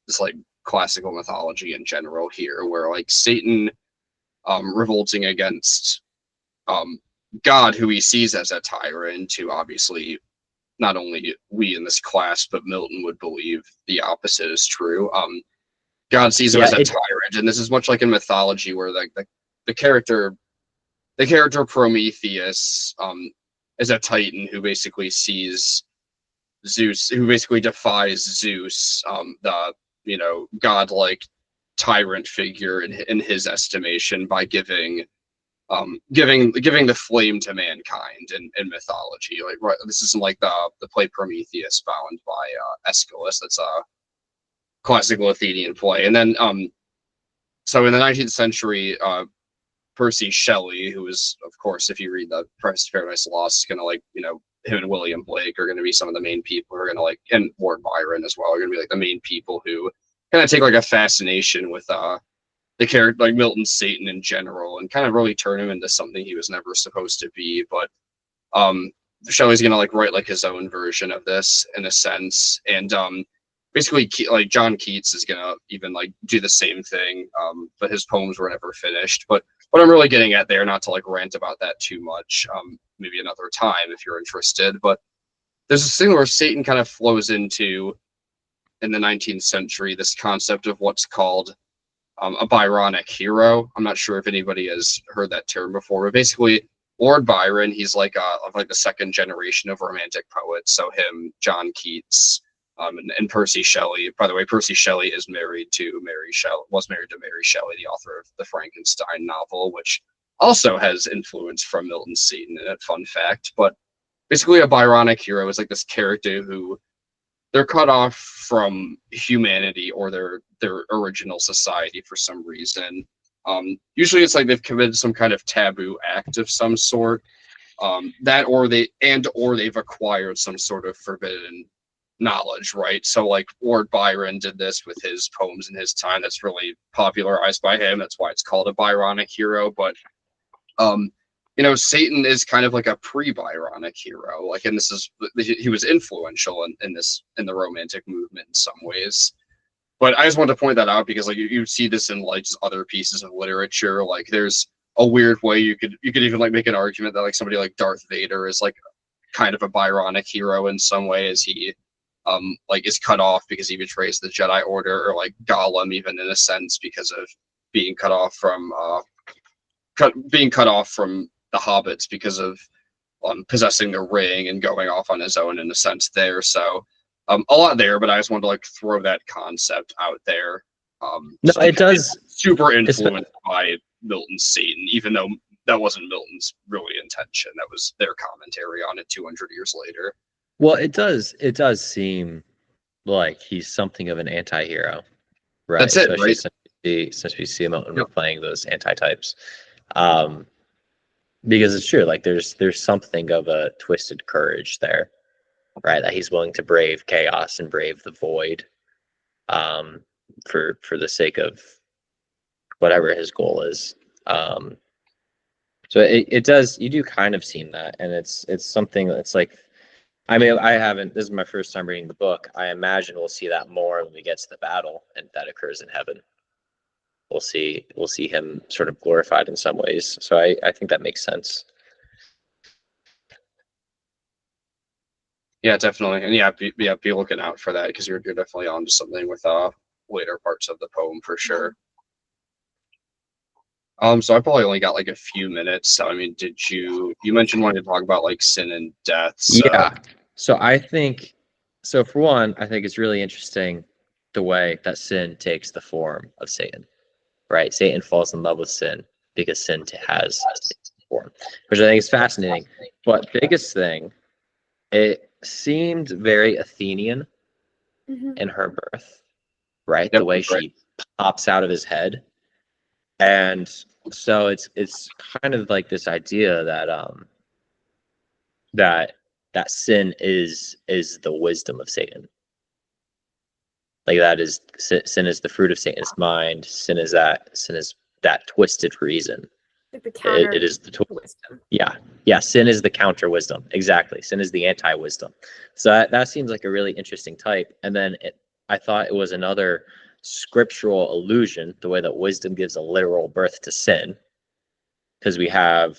this like classical mythology in general here, where like Satan revolting against God, who he sees as a tyrant, who obviously not only we in this class, but Milton would believe the opposite is true. God sees him as a tyrant, and this is much like in mythology, where the character Prometheus is a titan who basically sees Zeus, who basically defies Zeus, the godlike tyrant figure in his estimation, by giving the flame to mankind in mythology. Like, right, this isn't like the play Prometheus bound by Aeschylus. That's classical Athenian play. And then so in the 19th century, Percy Shelley, who is, of course, if you read the Preface to Paradise Lost, is gonna like, you know, him and William Blake are gonna be some of the main people who are gonna like, and Lord Byron as well, are gonna be like the main people who kind of take like a fascination with the character, like Milton's Satan in general, and kind of really turn him into something he was never supposed to be. But Shelley's gonna like write like his own version of this in a sense, and basically like John Keats is gonna even like do the same thing, but his poems were never finished. But what I'm really getting at there, not to like rant about that too much, maybe another time if you're interested, but there's this thing where Satan kind of flows into, in the 19th century, this concept of what's called a Byronic hero. I'm not sure if anybody has heard that term before, but basically Lord Byron, he's like the second generation of Romantic poets. So him, John Keats, and Percy Shelley. By the way, Percy Shelley is married to Mary Shelley, was married to Mary Shelley, the author of the Frankenstein novel, which also has influence from Milton's Satan in it, fun fact. But basically a Byronic hero is like this character who they're cut off from humanity or their original society for some reason. Usually it's like they've committed some kind of taboo act of some sort, that or they've acquired some sort of forbidden knowledge, right? So like Lord Byron did this with his poems in his time. That's really popularized by him. That's why it's called a Byronic hero. But you know, Satan is kind of like a pre-Byronic hero. Like, and he was influential in the Romantic movement in some ways. But I just wanted to point that out because like you see this in like just other pieces of literature. Like there's a weird way you could even like make an argument that like somebody like Darth Vader is like kind of a Byronic hero in some ways. He like is cut off because he betrays the Jedi Order, or like Gollum even in a sense because of being cut off from the hobbits because of possessing the ring and going off on his own in a sense there. So a lot there, but I just wanted to like throw that concept out there. No, it does. Super influenced by Milton's Satan, even though that wasn't Milton's really intention. That was their commentary on it 200 years later. Well, it does seem like he's something of an anti-hero, right? That's it, especially right? Since we see Milton playing those anti-types. Because it's true, like there's something of a twisted courage there, right? That he's willing to brave chaos and brave the void, for the sake of whatever his goal is. So it does, you do kind of seem that, and it's something that's like, I mean, this is my first time reading the book. I imagine we'll see that more when we get to the battle, and that occurs in heaven. We'll see him sort of glorified in some ways. So I think that makes sense. Yeah, definitely. And be looking out for that, because you're definitely onto something with later parts of the poem for sure. So I probably only got like a few minutes. So I mean, you mentioned wanting to talk about like sin and death? So. Yeah. So for one, I think it's really interesting the way that sin takes the form of Satan, right? Satan falls in love with sin because sin has form, which I think is fascinating. But biggest thing, it seemed very Athenian in her birth, right? Yep, the way she pops out of his head. And so it's kind of like this idea that that sin is the wisdom of Satan. Like sin is the fruit of Satan's mind. Sin is that twisted reason. Like the counter it is the wisdom. Yeah. Sin is the counter wisdom. Exactly. Sin is the anti-wisdom. So that seems like a really interesting type. And then I thought it was another scriptural allusion, the way that wisdom gives a literal birth to sin, because we have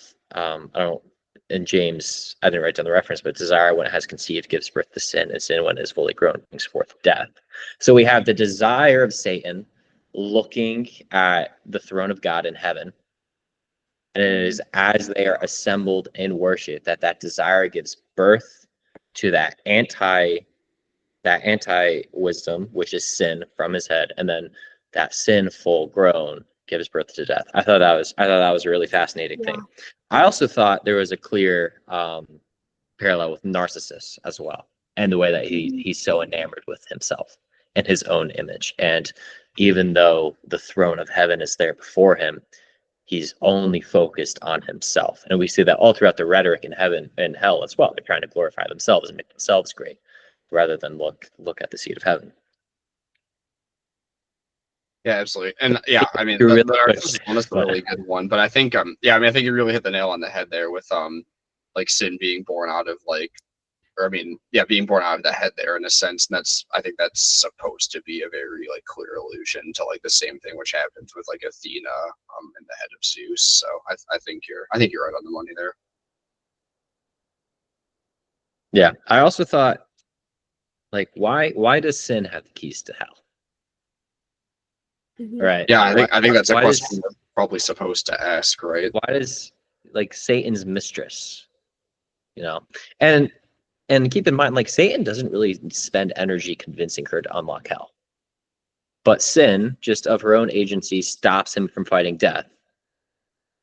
in James, I didn't write down the reference, but desire when it has conceived gives birth to sin, and sin when it is fully grown brings forth death. So we have the desire of Satan looking at the throne of God in heaven, and it is as they are assembled in worship that desire gives birth to that anti wisdom, which is sin, from his head, and then that sin full grown gives birth to death. I thought that was a really fascinating thing. I also thought there was a clear parallel with Narcissus as well, and the way that he's so enamored with himself in his own image. And even though the throne of heaven is there before him, he's only focused on himself. And we see that all throughout the rhetoric in heaven and hell as well. They're trying to glorify themselves and make themselves great rather than look at the seat of heaven. Yeah, absolutely. And yeah, I mean, You're really that's a really good one. But I think, yeah, I mean, I think you really hit the nail on the head there with, like sin being born out of like, or I mean, yeah, being born out of the head there in a sense. And I think that's supposed to be a very like clear allusion to like the same thing which happens with like Athena, in the head of Zeus. So I think you're right on the money there. Yeah, I also thought, like, why does sin have the keys to hell? Mhm. Right. Yeah, I think that's a why question we're probably supposed to ask, right? Why does, like, Satan's mistress, you know? And keep in mind, like, Satan doesn't really spend energy convincing her to unlock hell. But sin, just of her own agency, stops him from fighting death,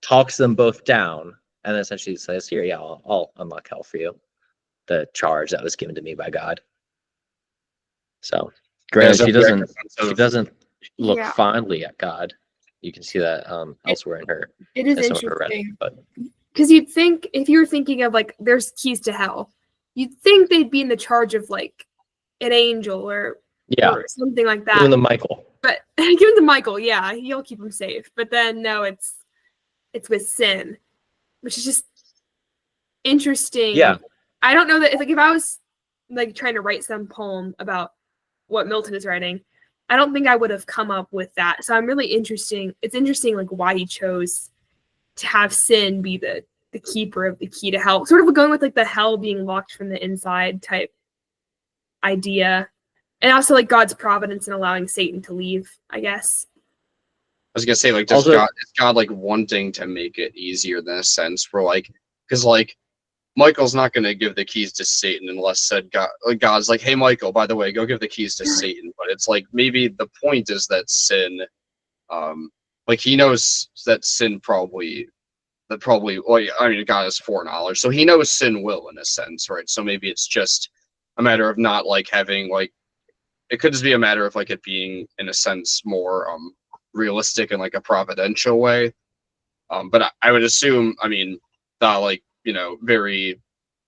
talks them both down, and then essentially says, here, yeah, I'll unlock hell for you. The charge that was given to me by God. So, granted, so she of- doesn't look Yeah. fondly at God. You can see that elsewhere in her. It is in some of her rhetoric, interesting but because you'd think if you were thinking of like there's keys to hell, you'd think they'd be in the charge of like an angel or something like that. even the Michael. But give him to Michael, yeah, he'll keep him safe. But then no, it's with sin, which is just interesting. Yeah. I don't know that it's like if I was like trying to write some poem about what Milton is writing, I don't think I would have come up with that. So I'm really interesting. It's interesting like why he chose to have sin be the keeper of the key to hell. Sort of going with like the hell being locked from the inside type idea. And also like God's providence in allowing Satan to leave, I guess. I was gonna say, like, is God like wanting to make it easier in a sense where like, because like Michael's not gonna give the keys to Satan unless said God's like, hey Michael, by the way, go give the keys to Satan. But it's like maybe the point is that sin, like he knows that sin probably, well, I mean, God has foreknowledge, so he knows sin will in a sense, right? So maybe it's just a matter of not like having like, it could just be a matter of like it being in a sense more realistic in like a providential way. But I would assume, I mean, like, you know, very,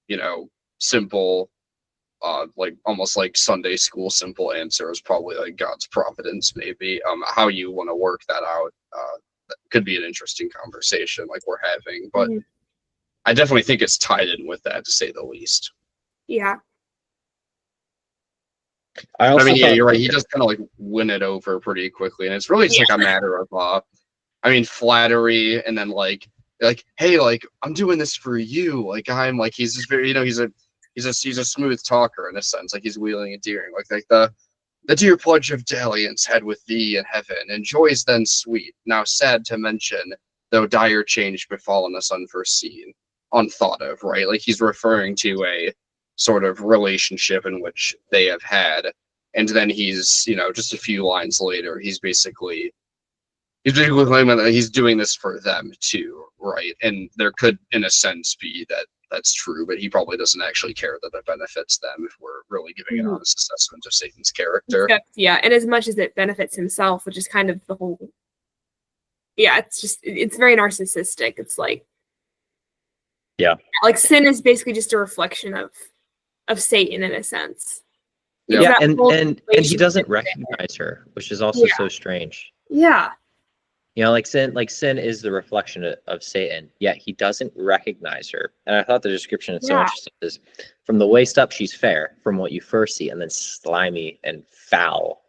you know, simple, like almost like Sunday school simple answer is probably like God's providence, maybe. How you want to work that out, that could be an interesting conversation like we're having, but I definitely think it's tied in with that, to say the least. Yeah. I mean, yeah, you're right. He just kind of like win it over pretty quickly, and it's really just like a matter of, I mean, flattery, and then like, hey, like I'm doing this for you. Like I'm like he's just very, you know, he's a smooth talker in a sense, like he's wheeling and dealing, like the dear pledge of dalliance had with thee in heaven, and joys then sweet, now sad to mention, though dire change befallen us unforeseen, unthought of, right? Like he's referring to a sort of relationship in which they have had, and then he's, you know, just a few lines later, he's basically claiming that he's doing this for them too, right? And there could, in a sense, be that's true, but he probably doesn't actually care that it benefits them if we're really giving an honest assessment of Satan's character. Yeah, and as much as it benefits himself, which is kind of the whole. Yeah, it's very narcissistic. It's like. Yeah. Like sin is basically just a reflection of Satan in a sense. Yeah, and he doesn't recognize her, which is also so strange. Yeah. You know, like sin is the reflection of Satan, yet he doesn't recognize her. And I thought the description is so interesting. Is from the waist up, she's fair from what you first see, and then slimy and foul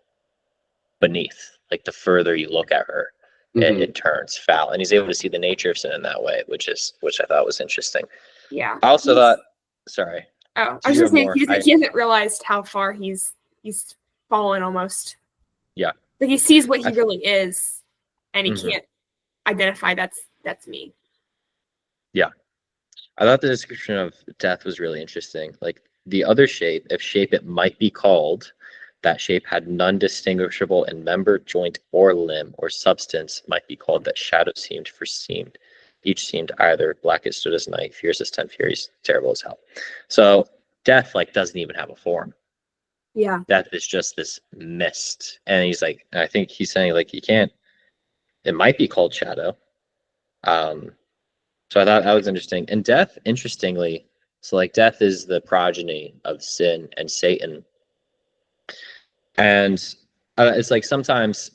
beneath. Like the further you look at her, it turns foul. And he's able to see the nature of sin in that way, which I thought was interesting. Yeah. I also thought, sorry. Oh, I was just saying he hasn't realized how far he's fallen almost. Yeah. Like he sees what he really is. And he can't identify that's me. Yeah. I thought the description of death was really interesting. Like the other shape, if shape it might be called, that shape had none distinguishable in member, joint, or limb, or substance might be called that shadow seemed foreseemed. Each seemed either black as stood as night, fierce as 10 furies, terrible as hell. So death like doesn't even have a form. Yeah. Death is just this mist. And he's like, I think he's saying like you can't, it might be called shadow. So I thought that was interesting. And death, interestingly, so like death is the progeny of sin and Satan. And it's like sometimes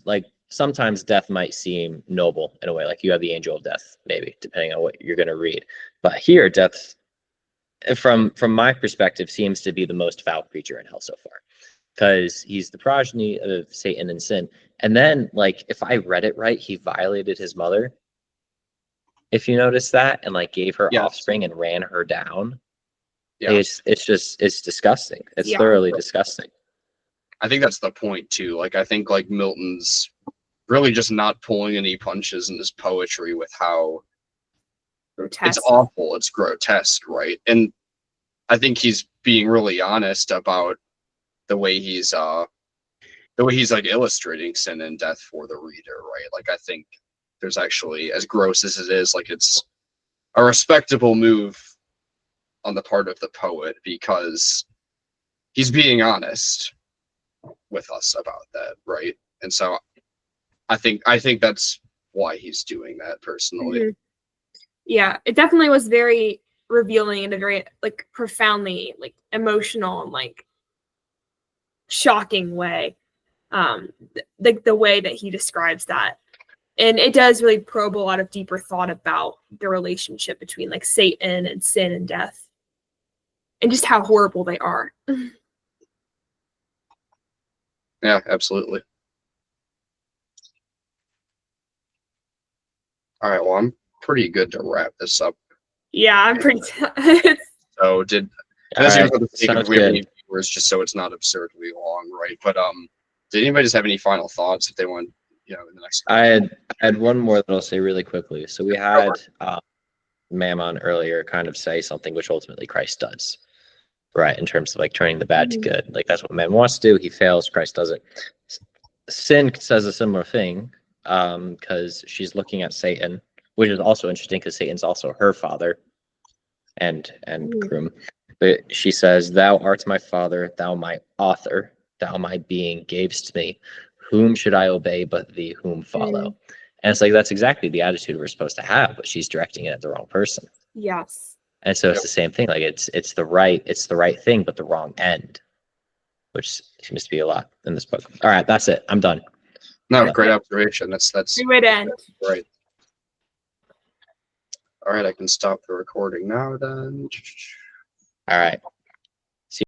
death might seem noble in a way, like you have the angel of death, maybe, depending on what you're going to read. But here, death, from my perspective, seems to be the most foul creature in hell so far, because he's the progeny of Satan and sin. And then, like, if I read it right, he violated his mother, if you notice that, and like gave her Yes. offspring and ran her down. Yeah. It's disgusting. It's Yeah. thoroughly disgusting. I think that's the point too. Like I think like Milton's really just not pulling any punches in his poetry with how Grotesque. it's awful, it's grotesque, right? And I think he's being really honest about the way he's like illustrating sin and death for the reader, right? Like I think there's actually, as gross as it is, like it's a respectable move on the part of the poet because he's being honest with us about that, right? And so I think that's why he's doing that personally. Mhm. Yeah, it definitely was very revealing in a very like profoundly like emotional and like shocking way. The way that he describes that. And it does really probe a lot of deeper thought about the relationship between like Satan and sin and death. And just how horrible they are. Yeah, absolutely. All right, well, I'm pretty good to wrap this up. Yeah, I'm pretty So All for the sake of sounds we have good. any viewers, just so it's not absurdly long, right? But did anybody just have any final thoughts if they want, in the next? I had one more that I'll say really quickly. So we had Mammon earlier kind of say something which ultimately Christ does, right? In terms of like turning the bad to good. Like that's what man wants to do. He fails. Christ does it. Sin says a similar thing because she's looking at Satan, which is also interesting because Satan's also her father and groom. But she says, "Thou art my father, thou my author, thou my being gavest me. Whom should I obey but thee whom follow?" And it's like that's exactly the attitude we're supposed to have, but she's directing it at the wrong person. Yes. And so it's the same thing. Like it's the right thing, but the wrong end, which seems to be a lot in this book. All right, that's it. I'm done. No, great observation. That's Great way to end. right. All right, I can stop the recording now then. All right.